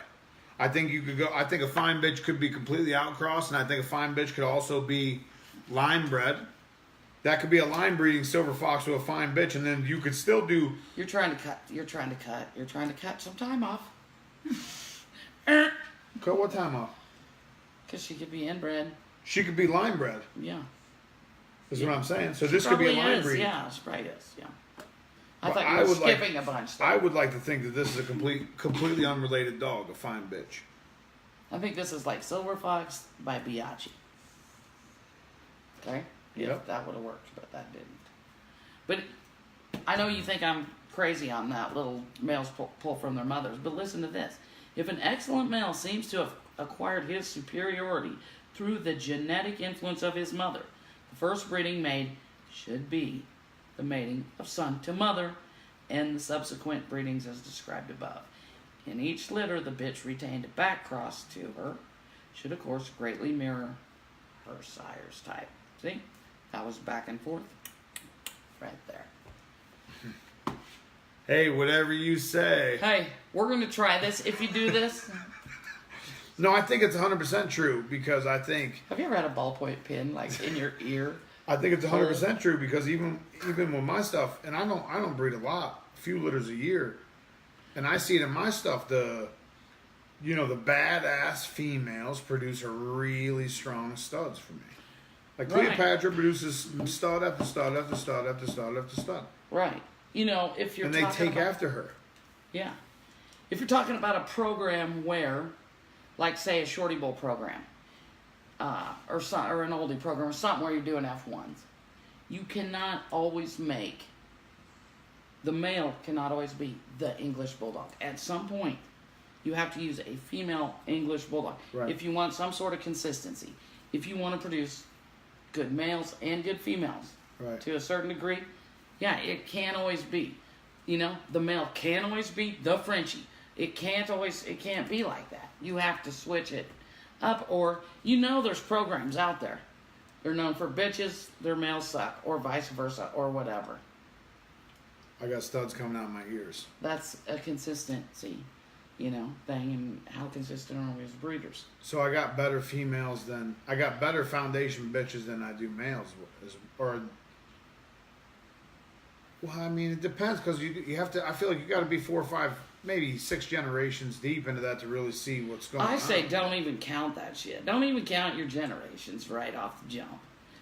I think you could go. I think a fine bitch could be completely outcrossed, and I think a fine bitch could also be line bred. That could be a line breeding silver fox with a fine bitch, and then you could still do. you're trying to cut some time off. Cut what time off? Because she could be inbred. She could be line bred. Yeah. Is what I'm saying. So this could be a Probably line is. breeding. Yeah, she probably is. Yeah. I But thought I you were would like- skipping a bunch. Though. I would like to think that this is a completely unrelated dog, a fine bitch. I think this is like Silver Fox by Biaggi. Okay? Yep. That would have worked, but that didn't. But I know you think I'm crazy on that little males pull from their mothers, but listen to this. If an excellent male seems to have acquired his superiority through the genetic influence of his mother, the first breeding made should be the mating of son to mother and the subsequent breedings as described above. In each litter, the bitch retained a back cross to her should, of course, greatly mirror her sire's type. See? That was back and forth right there. Hey, whatever you say. Hey, we're going to try this. If you do this, No, I think it's 100% true because I think have you ever had a ballpoint pen like in your ear? it's 100% true because even with my stuff, and I don't breed a lot, a few litters a year, and I see it in my stuff. The badass females produce a really strong studs for me. Like Right. Cleopatra produces stud after stud after stud after stud after stud, Right. If you're and they talking take about, after her. Yeah. If you're talking about a program where, like, say, a Shorty Bull program, or an oldie program, or something where you're doing F1s, you cannot always make, the male cannot always be the English Bulldog. At some point, you have to use a female English Bulldog. Right. If you want some sort of consistency, if you want to produce good males and good females, Right. to a certain degree, yeah, it can't always be. The male can't always be the Frenchie. It can't be like that. You have to switch it up, or there's programs out there. They're known for bitches, their males suck, or vice versa, or whatever. I got studs coming out of my ears. That's a consistency, thing, and how consistent are we as breeders? So I got better foundation bitches than I do males, well, I mean, it depends because you have to. I feel like you got to be 4 or 5, maybe 6 generations deep into that to really see what's going on. I say don't even count that shit. Don't even count your generations right off the jump.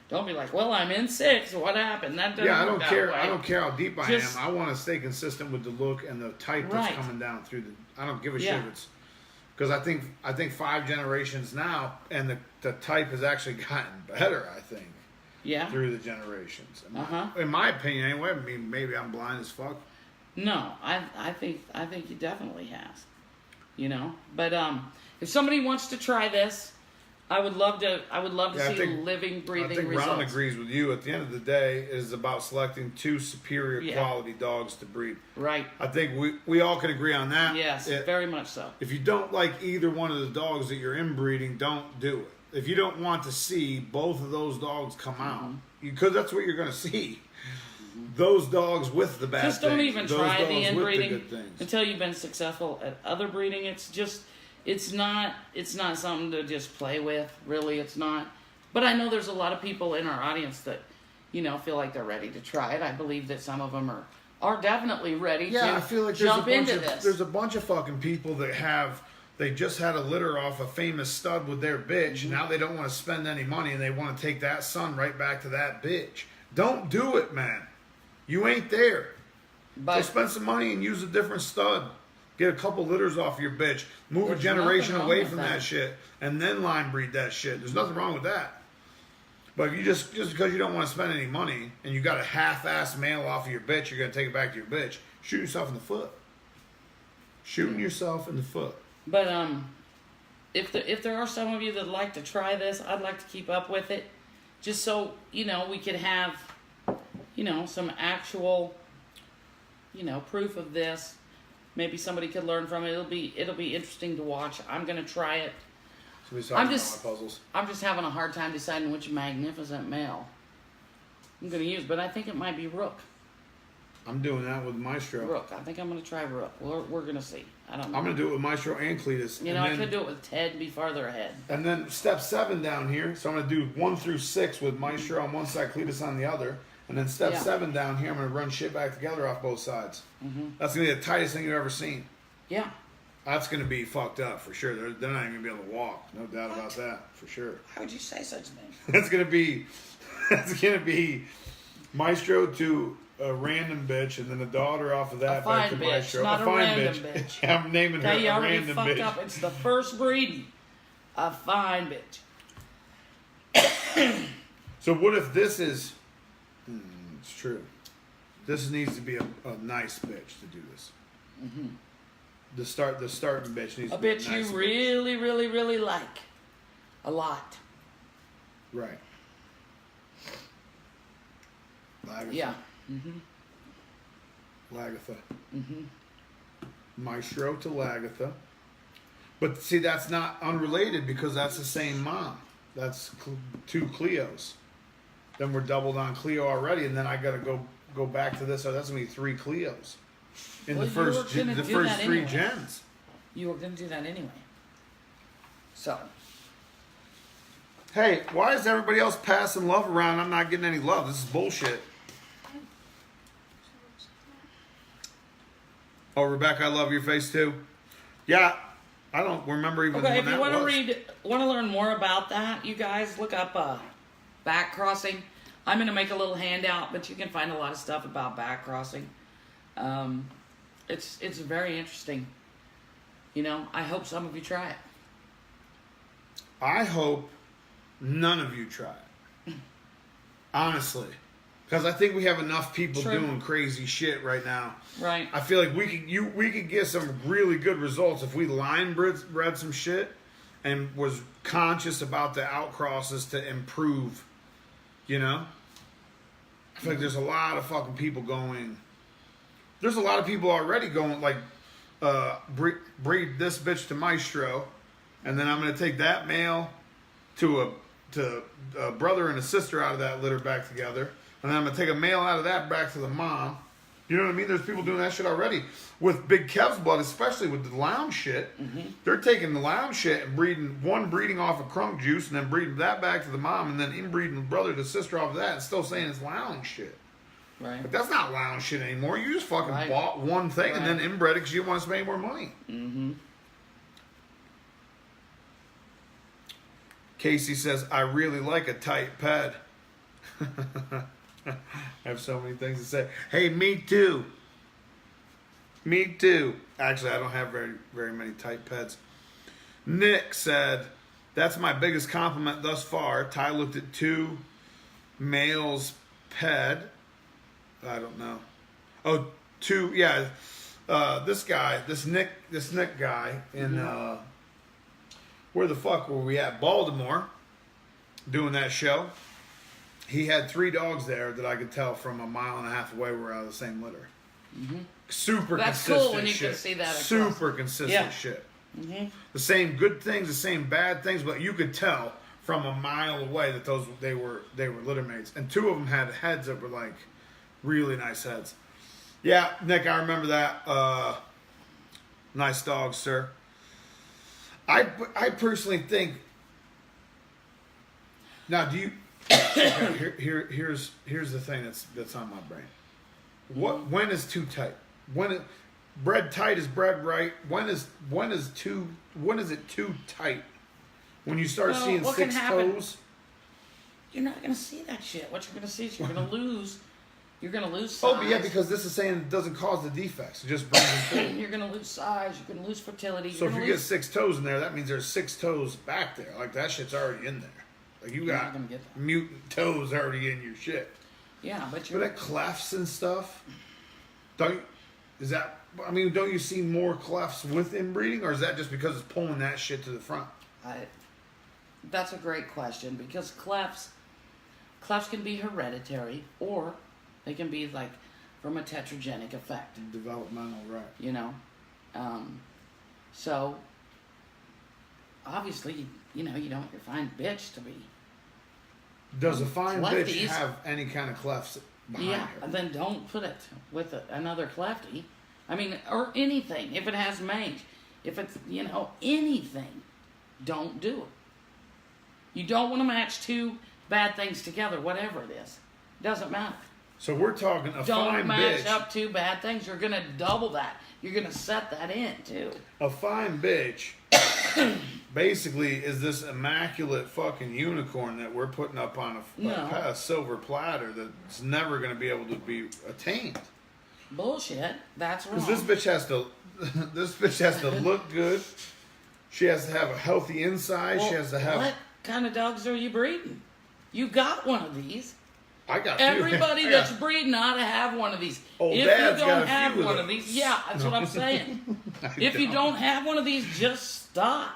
Don't be like, well, I'm in 6. What happened? That doesn't Yeah, I work don't that care. way. I don't care how deep I Just- am. I want to stay consistent with the look and the type that's Right. coming down through the. I don't give a Yeah. shit if it's because I think 5 generations now, and the type has actually gotten better. I think. Yeah. Through the generations. Uh-huh. In my opinion, anyway. I mean, maybe I'm blind as fuck. No, I think he definitely has. But if somebody wants to try this, I would love to Yeah, I see think- living, breathing I think results. Ron agrees with you. At the end of the day, it is about selecting 2 superior Yeah. quality dogs to breed. Right. I think we all can agree on that. Yes, very much so. If you don't like either one of the dogs that you're inbreeding, don't do it. If you don't want to see both of those dogs come out, because that's what you're going to see. Those dogs with the bad Just don't things, even those try the dogs with inbreeding good things. until you've been successful at other breeding. It's not something to just play with. Really, it's not. But I know there's a lot of people in our audience that, feel like they're ready to try it. I believe that some of them are definitely ready to I feel like there's jump into this. There's a bunch of fucking people that they just had a litter off a famous stud with their bitch, and now they don't want to spend any money, and they want to take that son right back to that bitch. Don't do it, man. You ain't there. But So spend some money and use a different stud. Get a couple litters off your bitch. Move There's a generation nothing wrong away with from that. that shit, and then line breed that shit. There's nothing wrong with that. But if you just because you don't want to spend any money and you got a half-ass male off of your bitch, you're gonna take it back to your bitch. Shoot yourself in the foot. Shooting yourself in the foot. But if there are some of you that like to try this, I'd like to keep up with it, just so we could have some actual proof of this. Maybe somebody could learn from it. It'll be interesting to watch. I'm gonna try it. I'm just having a hard time deciding which magnificent male I'm gonna use, but I think it might be Rook. I'm doing that with Maestro. Rook. I think I'm gonna try Rook. We're gonna see. I don't know. I'm gonna do it with Maestro and Cletus. I could do it with Ted and be farther ahead. And then step 7 down here. So I'm gonna do 1 through 6 with Maestro on one side, Cletus on the other. And then step 7 down here, I'm gonna run shit back together off both sides. That's gonna be the tightest thing you've ever seen. Yeah. That's gonna be fucked up for sure. They're not even gonna be able to walk. No doubt about that for sure. How would you say such a thing? That's gonna be Maestro to a random bitch, and then a daughter off of that A back fine to bitch, Maestro. not a a fine random bitch. bitch. Yeah, I'm naming her Okay, you a already random fucked bitch. up. It's the first breeding. A fine bitch. So what if this is? It's true. This needs to be a nice bitch to do this. The starting bitch needs A to be a bitch nice you really, really, really like. A lot. Right. Lagatha. Yeah. Lagatha. Maestro to Lagatha. But see, that's not unrelated because that's the same mom. That's 2 Cleos. Then we're doubled on Cleo already, and then I got to go back to this. So that's gonna be 3 Cleos in Well, the you were first gonna the do first that 3 anyway. gens. You were going to do that anyway. So. Hey, why is everybody else passing love around? I'm not getting any love. This is bullshit. Oh, Rebecca, I love your face too. Yeah, I don't remember even Okay, when if you that want to was. want to learn more about that, you guys look up back crossing. I'm going to make a little handout, but you can find a lot of stuff about back crossing. It's very interesting. I hope some of you try it. I hope none of you try it. Honestly. Because I think we have enough people True. doing crazy shit right now. Right. I feel like we could get some really good results if we line bred some shit and was conscious about the outcrosses to improve. I feel like there's a lot of fucking people going. There's a lot of people already going like breed this bitch to Maestro, and then I'm gonna take that male to a brother and a sister out of that litter back together. And then I'm going to take a male out of that back to the mom. You know what I mean? There's people doing that shit already. With Big Kev's blood, especially with the lounge shit, they're taking the lounge shit and breeding off of crunk juice and then breeding that back to the mom and then inbreeding brother to sister off of that and still saying it's lounge shit. Right. But that's not lounge shit anymore. You just fucking Right. bought one thing and Right. then inbred it because you want to spend more money. Kasie says, I really like a tight ped. I have so many things to say. Hey, me too. Me too. Actually, I don't have very, very many tight pets. Nick said, that's my biggest compliment thus far. Ty looked at 2 males ped. I don't know. Oh, 2, yeah. This Nick guy in, where the fuck were we at? Baltimore, doing that show. He had 3 dogs there that I could tell from a mile and a half away were out of the same litter. Mm-hmm. Super That's consistent cool when you shit. can see that across. Super consistent shit. Mm-hmm. The same good things, the same bad things, but you could tell from a mile away that they were litter mates. And 2 of them had heads that were like really nice heads. Yeah, Nick, I remember that. Nice dogs, sir. I personally think. Now, do you? Okay, here's the thing that's on my brain. When is too tight? Bread tight is bread right? When is it too tight? When you start seeing 6 toes? You're not gonna see that shit. What you're gonna see is you're gonna lose. You're gonna lose size. Oh, but yeah, because this is saying it doesn't cause the defects. It just brings them forward. You're gonna lose size. You're gonna lose fertility. So if you get 6 toes in there, that means there's 6 toes back there. Like that shit's already in there. Like you got gonna get that. mutant toes already in your shit. Yeah, but But that clefts and stuff, don't you see more clefts with inbreeding, or is that just because it's pulling that shit to the front? That's a great question, because clefts can be hereditary, or they can be like from a tetragenic effect. Developmental, right? You know, so obviously, you don't want your fine bitch to be. Does a fine bitch Lefties. have any kind of clefts behind Yeah, her? then don't put it with another clefty. I mean, or anything. If it has mange, if it's, anything, don't do it. You don't want to match 2 bad things together, whatever it is. Doesn't matter. So we're talking a Don't fine match bitch. up 2 bad things. You're going to double that. You're going to set that in, too. A fine bitch basically is this immaculate fucking unicorn that we're putting up on a silver platter that's never going to be able to be attained. Bullshit. That's wrong. Because this bitch has to look good. She has to have a healthy inside. Well, She has to have. What kind of dogs are you breeding? You got one of these. I got a few. Everybody I that's got- breeding ought to have one of these. Old If Dad's you got don't a have few of one of those. these, yeah, that's what I'm saying. If you don't have one of these, just stop.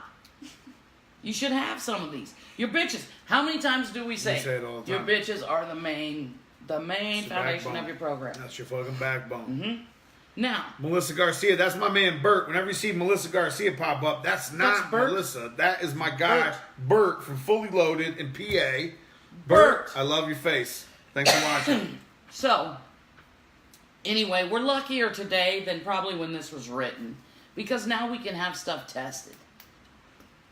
You should have some of these. Your bitches. How many times do we say, say it all the your time. bitches are the main It's the foundation backbone. of your program? That's your fucking backbone. Now, Melissa Garcia, that's my man Bert. Whenever you see Melissa Garcia pop up, that's not That's Bert. Melissa. That is my guy Bert from Fully Loaded in PA. Bert. I love your face. Thanks for watching. so, anyway, we're luckier today than probably when this was written, because now we can have stuff tested.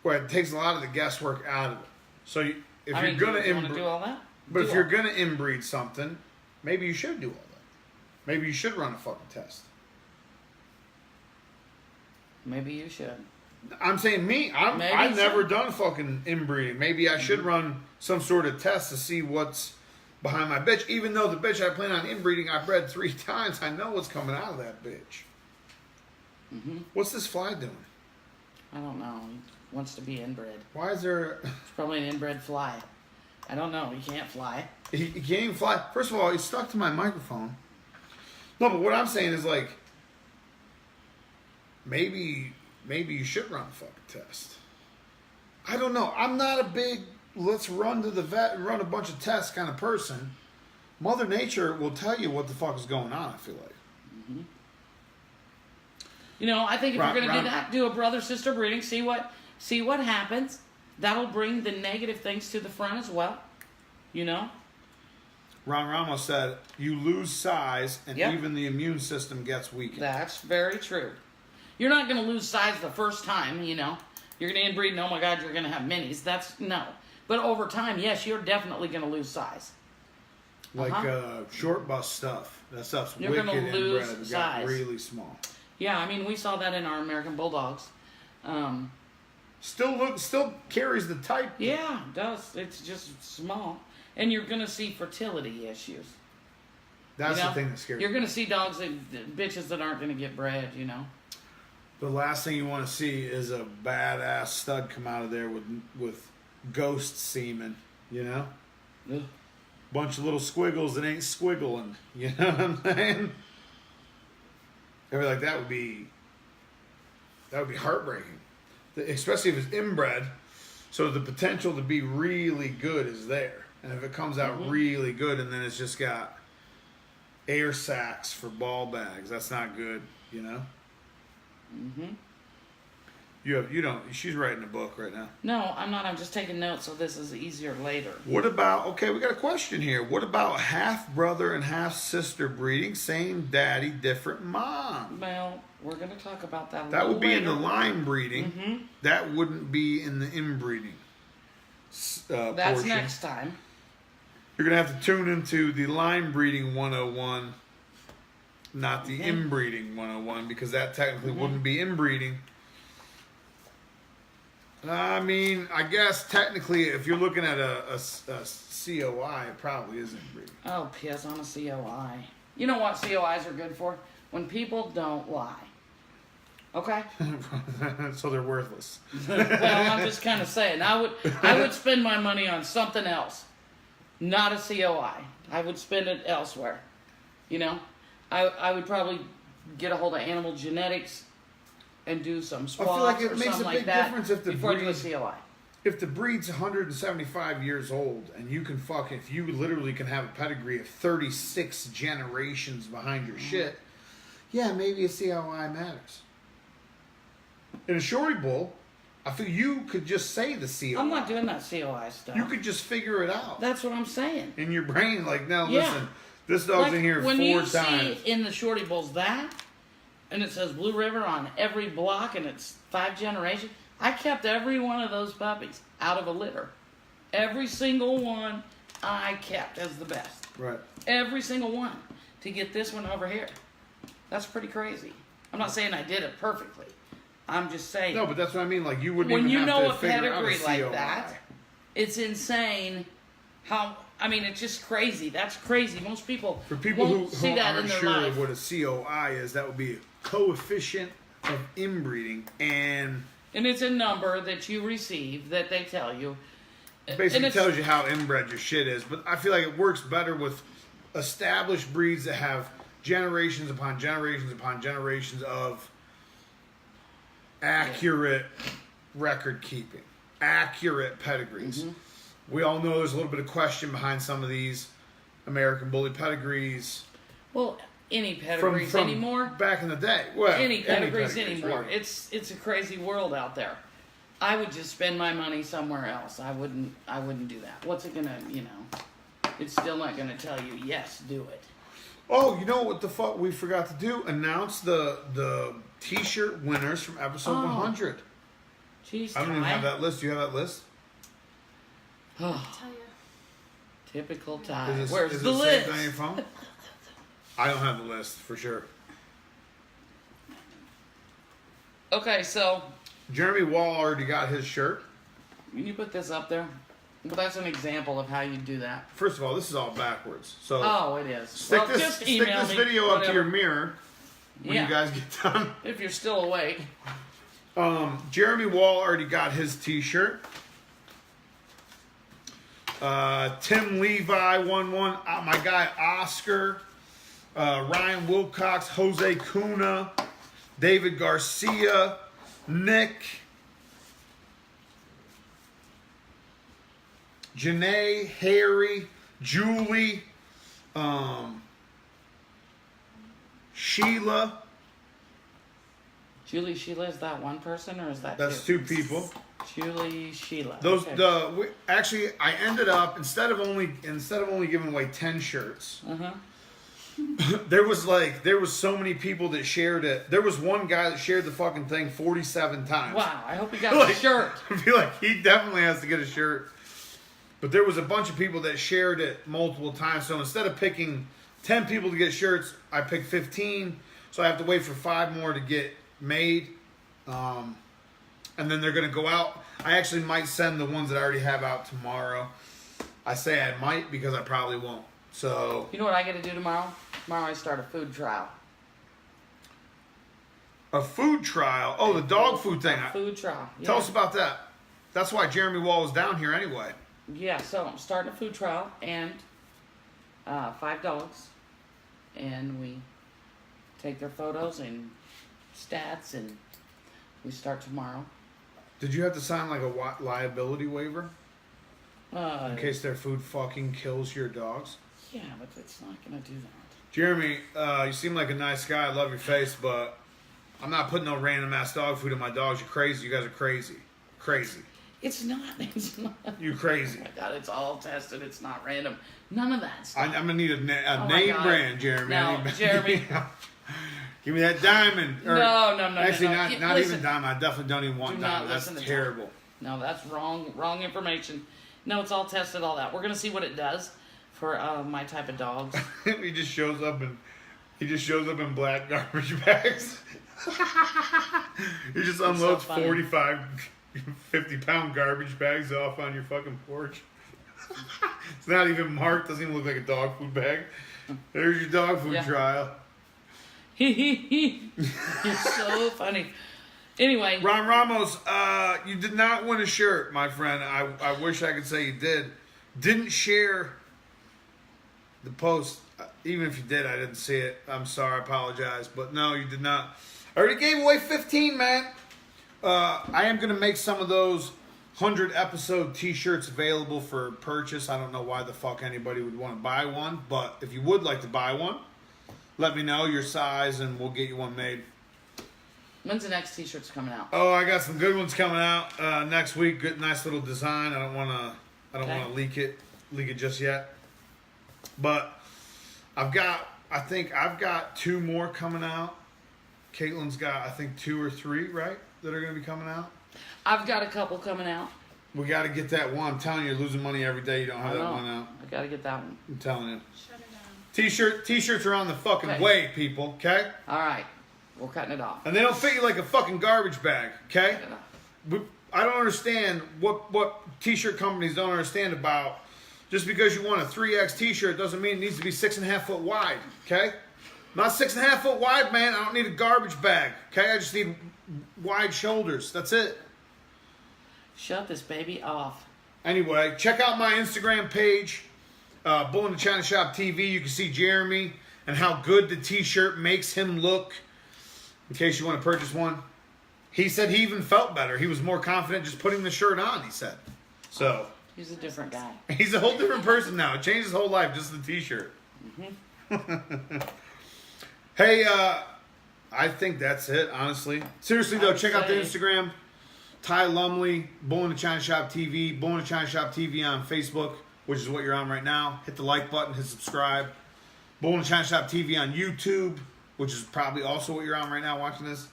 Well, it takes a lot of the guesswork out of it. So if you're gonna do you want to inbreed, do all that? but Do if you're all- gonna inbreed something, maybe you should do all that. Maybe you should run a fucking test. Maybe you should. I'm saying me. Maybe I've so. never done fucking inbreeding. Maybe I should run some sort of test to see what's behind my bitch. Even though the bitch I plan on inbreeding, I bred 3 times. I know what's coming out of that bitch. What's this fly doing? I don't know. He wants to be inbred. Why is there? It's probably an inbred fly. I don't know. He can't fly. He can't even fly. First of all, he's stuck to my microphone. No, but what I'm saying is like, maybe you should run a fucking test. I don't know. I'm not a big let's run to the vet and run a bunch of tests kind of person. Mother Nature will tell you what the fuck is going on, I feel like. I think if you're going to do Ron- that, do a brother-sister breeding, see what happens. That'll bring the negative things to the front as well. Ron Ramos said, you lose size and Yep. even the immune system gets weakened. That's very true. You're not going to lose size the first time, You're going to inbreed and, oh my God, you're going to have minis. No. But over time, yes, you're definitely going to lose size. Like short bust stuff. That stuff's You're wicked gonna lose inbred. It got size. really small. Yeah, I mean, we saw that in our American Bulldogs. Still carries the type. Yeah, it does. It's just small. And you're going to see fertility issues. That's the thing that scares You're me. going to see dogs, bitches that aren't going to get bred, The last thing you want to see is a badass stud come out of there with ghost semen, Ugh. Bunch of little squiggles that ain't squiggling. You know what I'm saying? I mean, like that would be heartbreaking. especially if it's inbred. So the potential to be really good is there. And if it comes out really good and then it's just got air sacs for ball bags, that's not good, you know? Mm-hmm. You don't, she's writing a book right now. No, I'm not. I'm just taking notes so this is easier later. What about, okay, we got a question here. What about half brother and half sister breeding? Same daddy, different mom. Well, we're going to talk about that a That little would be in later. the line breeding. That wouldn't be in the inbreeding That's portion. next time. You're going to have to tune into the line breeding 101, not the inbreeding 101, because that technically wouldn't be inbreeding. I mean, I guess technically if you're looking at a COI, it probably is inbreeding. Oh, piss on a COI. You know what COIs are good for? When people don't lie. Okay? So they're worthless. Well, I'm just kind of saying. I would spend my money on something else. Not a COI. I would spend it elsewhere. You know? I would probably get a hold of animal genetics and do some swabs I feel like it or makes something a like big that difference if the before I do a breed- COI. If the breed's 175 years old and you can if you literally can have a pedigree of 36 generations behind your shit, yeah, maybe a CLI matters. In a shorty bull, I feel you could just say the CLI. I'm not doing that COI stuff. You could just figure it out That's what I'm saying. in your brain. Like, no, Yeah. listen, this dog's in here when 4 you times. see in the shorty bulls that, and it says Blue River on every block, and it's 5 generations. I kept every one of those puppies out of a litter. Every single one I kept as the best. Right. Every single one to get this one over here. That's pretty crazy. I'm not saying I did it perfectly. I'm just saying. No, but that's what I mean. Like, you wouldn't when even you have know to a figure out a pedigree like COI. that, it's insane how. I mean, it's just crazy. That's crazy. Most people For people won't who see that aren't in their sure life. what a COI is, that would be a coefficient of inbreeding, and And it's a number that you receive that they tell you. basically And it's- tells you how inbred your shit is. But I feel like it works better with established breeds that have generations upon generations upon generations of accurate record keeping, accurate pedigrees. We all know there's a little bit of question behind some of these American Bully pedigrees Well, any pedigrees from anymore. back in the day. Well, Any pedigrees anymore. really. It's a crazy world out there. I would just spend my money somewhere else. I wouldn't do that. What's it gonna, it's still not gonna tell you, yes, do it. Oh, you know what the fuck we forgot to do? Announce the t-shirt winners from episode 100. Jeez, I don't even Ty. have that list. Do you have that list? Tell you. Typical Ty. Is it, Where's is the it list? saved on your phone? I don't have the list for sure. Okay, so Jeremy Wall already got his shirt. can you put this up there? Well, that's an example of how you do that. First of all, this is all backwards. So Oh, it is. stick Well, just this email me, video up to your whatever. mirror when Yeah. you guys get done. If you're still awake. Jeremy Wall already got his t-shirt. Tim Levi won one. My guy Oscar, Ryan Wilcox, Jose Cuna, David Garcia, Nick, Janae, Harry, Julie, Sheila. Julie Sheila, is that one person or is that That's two? 2 people. Julie Sheila. Those okay. actually I ended up instead of only giving away 10 shirts. There was so many people that shared it. There was one guy that shared the fucking thing 47 times. Wow, I hope you got the shirt. I feel like he definitely has to get a shirt. But there was a bunch of people that shared it multiple times. So instead of picking 10 people to get shirts, I picked 15. So I have to wait for 5 more to get made. And then they're going to go out. I actually might send the ones that I already have out tomorrow. I say I might because I probably won't. So You know what I got to do tomorrow? Tomorrow I start a food trial. a food trial. Oh, the dog food thing. Food trial. Yeah. Tell us about that. That's why Jeremy Wall was down here anyway. Yeah, so I'm starting a food trial and 5 dogs. And we take their photos and stats and we start tomorrow. Did you have to sign like a liability waiver in case their food fucking kills your dogs? Yeah, but it's not gonna do that. Jeremy, you seem like a nice guy. I love your face, but I'm not putting no random ass dog food in my dogs. You're crazy. You guys are crazy. Crazy. It's not. It's not. You crazy. Oh my God, it's all tested. It's not random. None of that stuff. I'm gonna need a Oh my name God. brand, Jeremy. No, Jeremy. Give me that diamond. Or, No. Actually, no. not Listen, even diamond. I definitely don't even want do not diamond. That's listen to terrible. No, that's wrong. Wrong information. No, it's all tested. All that. We're gonna see what it does for my type of dogs. He just shows up in black garbage bags. He just unloads funny. 45, 50-pound garbage bags off on your fucking porch. It's not even marked. Doesn't even look like a dog food bag. There's your dog food Yeah. trial. It's so funny. Anyway, Ron Ramos, you did not win a shirt, my friend. I wish I could say you did. Didn't share the post. Even if you did, I didn't see it. I'm sorry. I apologize. But no, you did not. I already gave away 15, man. I am going to make some of those 100 episode t-shirts available for purchase. I don't know why the fuck anybody would want to buy one. But if you would like to buy one, let me know your size and we'll get you one made. when's the next t-shirts coming out? Oh, I got some good ones coming out next week. Good, nice little design. I don't want to leak it just yet. But I think I've got 2 more coming out. Caitlin's got, I think, 2 or 3, right, that are going to be coming out. I've got a couple coming out. We got to get that one. I'm telling you, you're losing money every day. You don't have that one out. I gotta get that one. I'm telling you. Shut her down. T-shirts are on the fucking Okay. way, people. Okay, All right, we're cutting it off. and they don't fit you like a fucking garbage bag. Okay. Cut it off. I don't understand what t-shirt companies don't understand about. Just because you want a 3X t-shirt doesn't mean it needs to be 6.5 foot wide. Okay. Not 6.5 foot wide, man. I don't need a garbage bag. Okay. I just need wide shoulders. That's it. Shut this baby off. Anyway, check out my Instagram page, Bull-NA-ChinaShop TV. You can see Jeremy and how good the t-shirt makes him look. In case you want to purchase one. He said he even felt better. He was more confident just putting the shirt on, he said. So, He's a different guy. he's a whole different person now. It changed his whole life, just the t-shirt. Hey, I think that's it, honestly. Seriously, though, check out the Instagram. Ty Lumley, Bull-NA-ChinaShop TV, Bull-NA-ChinaShop TV on Facebook, which is what you're on right now. Hit the like button, hit subscribe. Bull-NA-ChinaShop TV on YouTube, which is probably also what you're on right now watching this.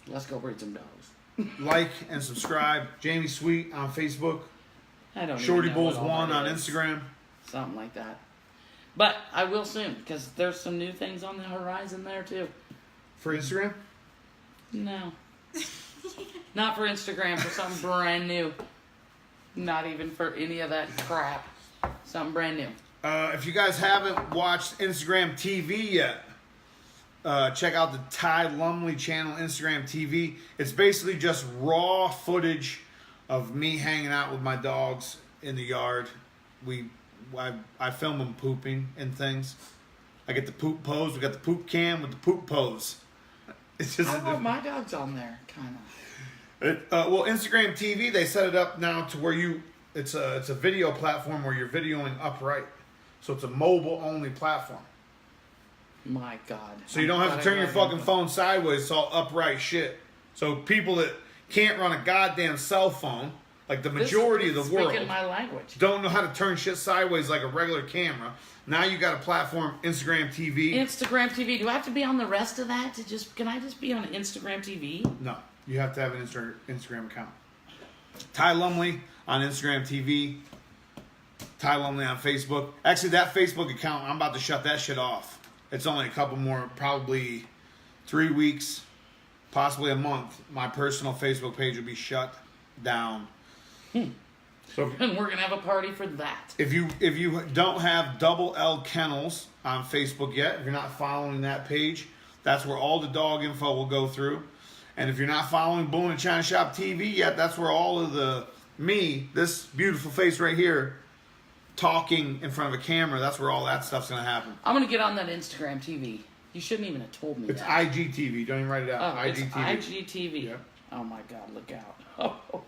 Let's go breed some dogs. Like and subscribe. Jamie Sweet on Facebook. I don't Shorty even know Bulls what all 1 that on is. Instagram. Something like that. But I will soon, because there's some new things on the horizon there too. For Instagram? No. Not for Instagram, for something brand new. Not even for any of that crap. Something brand new. If you guys haven't watched Instagram TV yet, check out the Ty Lumley channel, Instagram TV. It's basically just raw footage of me hanging out with my dogs in the yard. I film them pooping and things. I get the poop pose. We got the poop cam with the poop pose. It's just I want my dogs on there, kind of. well, Instagram TV, they set it up now to where it's a video platform where you're videoing upright. So it's a mobile only platform. My God. So you don't have to turn your fucking phone sideways. It's all upright shit. So people that can't run a goddamn cell phone, like the majority of the world, Speaking my language. don't know how to turn shit sideways like a regular camera. Now you got a platform, Instagram TV. Instagram TV. Do I have to be on the rest of that to just? Can I just be on Instagram TV? No, you have to have an Instagram account. Ty Lumley on Instagram TV. Ty Lumley on Facebook. Actually, that Facebook account, I'm about to shut that shit off. It's only a couple more, probably 3 weeks, possibly a month. My personal Facebook page will be shut down. So And we're gonna have a party for that. if you don't have Double L Kennels on Facebook yet, if you're not following that page, that's where all the dog info will go through. And if you're not following Bull-NA-ChinaShop TV yet, that's where all of this beautiful face right here, talking in front of a camera, that's where all that stuff's gonna happen. I'm gonna get on that Instagram TV. You shouldn't even have told me It's that. IGTV. Don't even write it out. Oh, it's IGTV. IGTV. Yep. Oh my God, look out. Oh,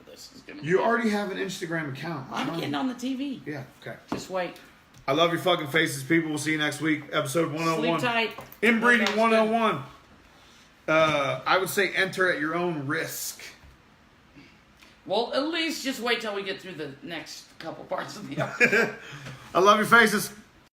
this is gonna You be... already have an Instagram account. I'm getting on the TV. Yeah, okay. Just wait. I love your fucking faces, people. We'll see you next week. Episode 101. Sleep tight. Inbreeding Hope that's 101. I would say enter at your own risk. Well, at least just wait till we get through the next couple parts of the episode. I love your faces.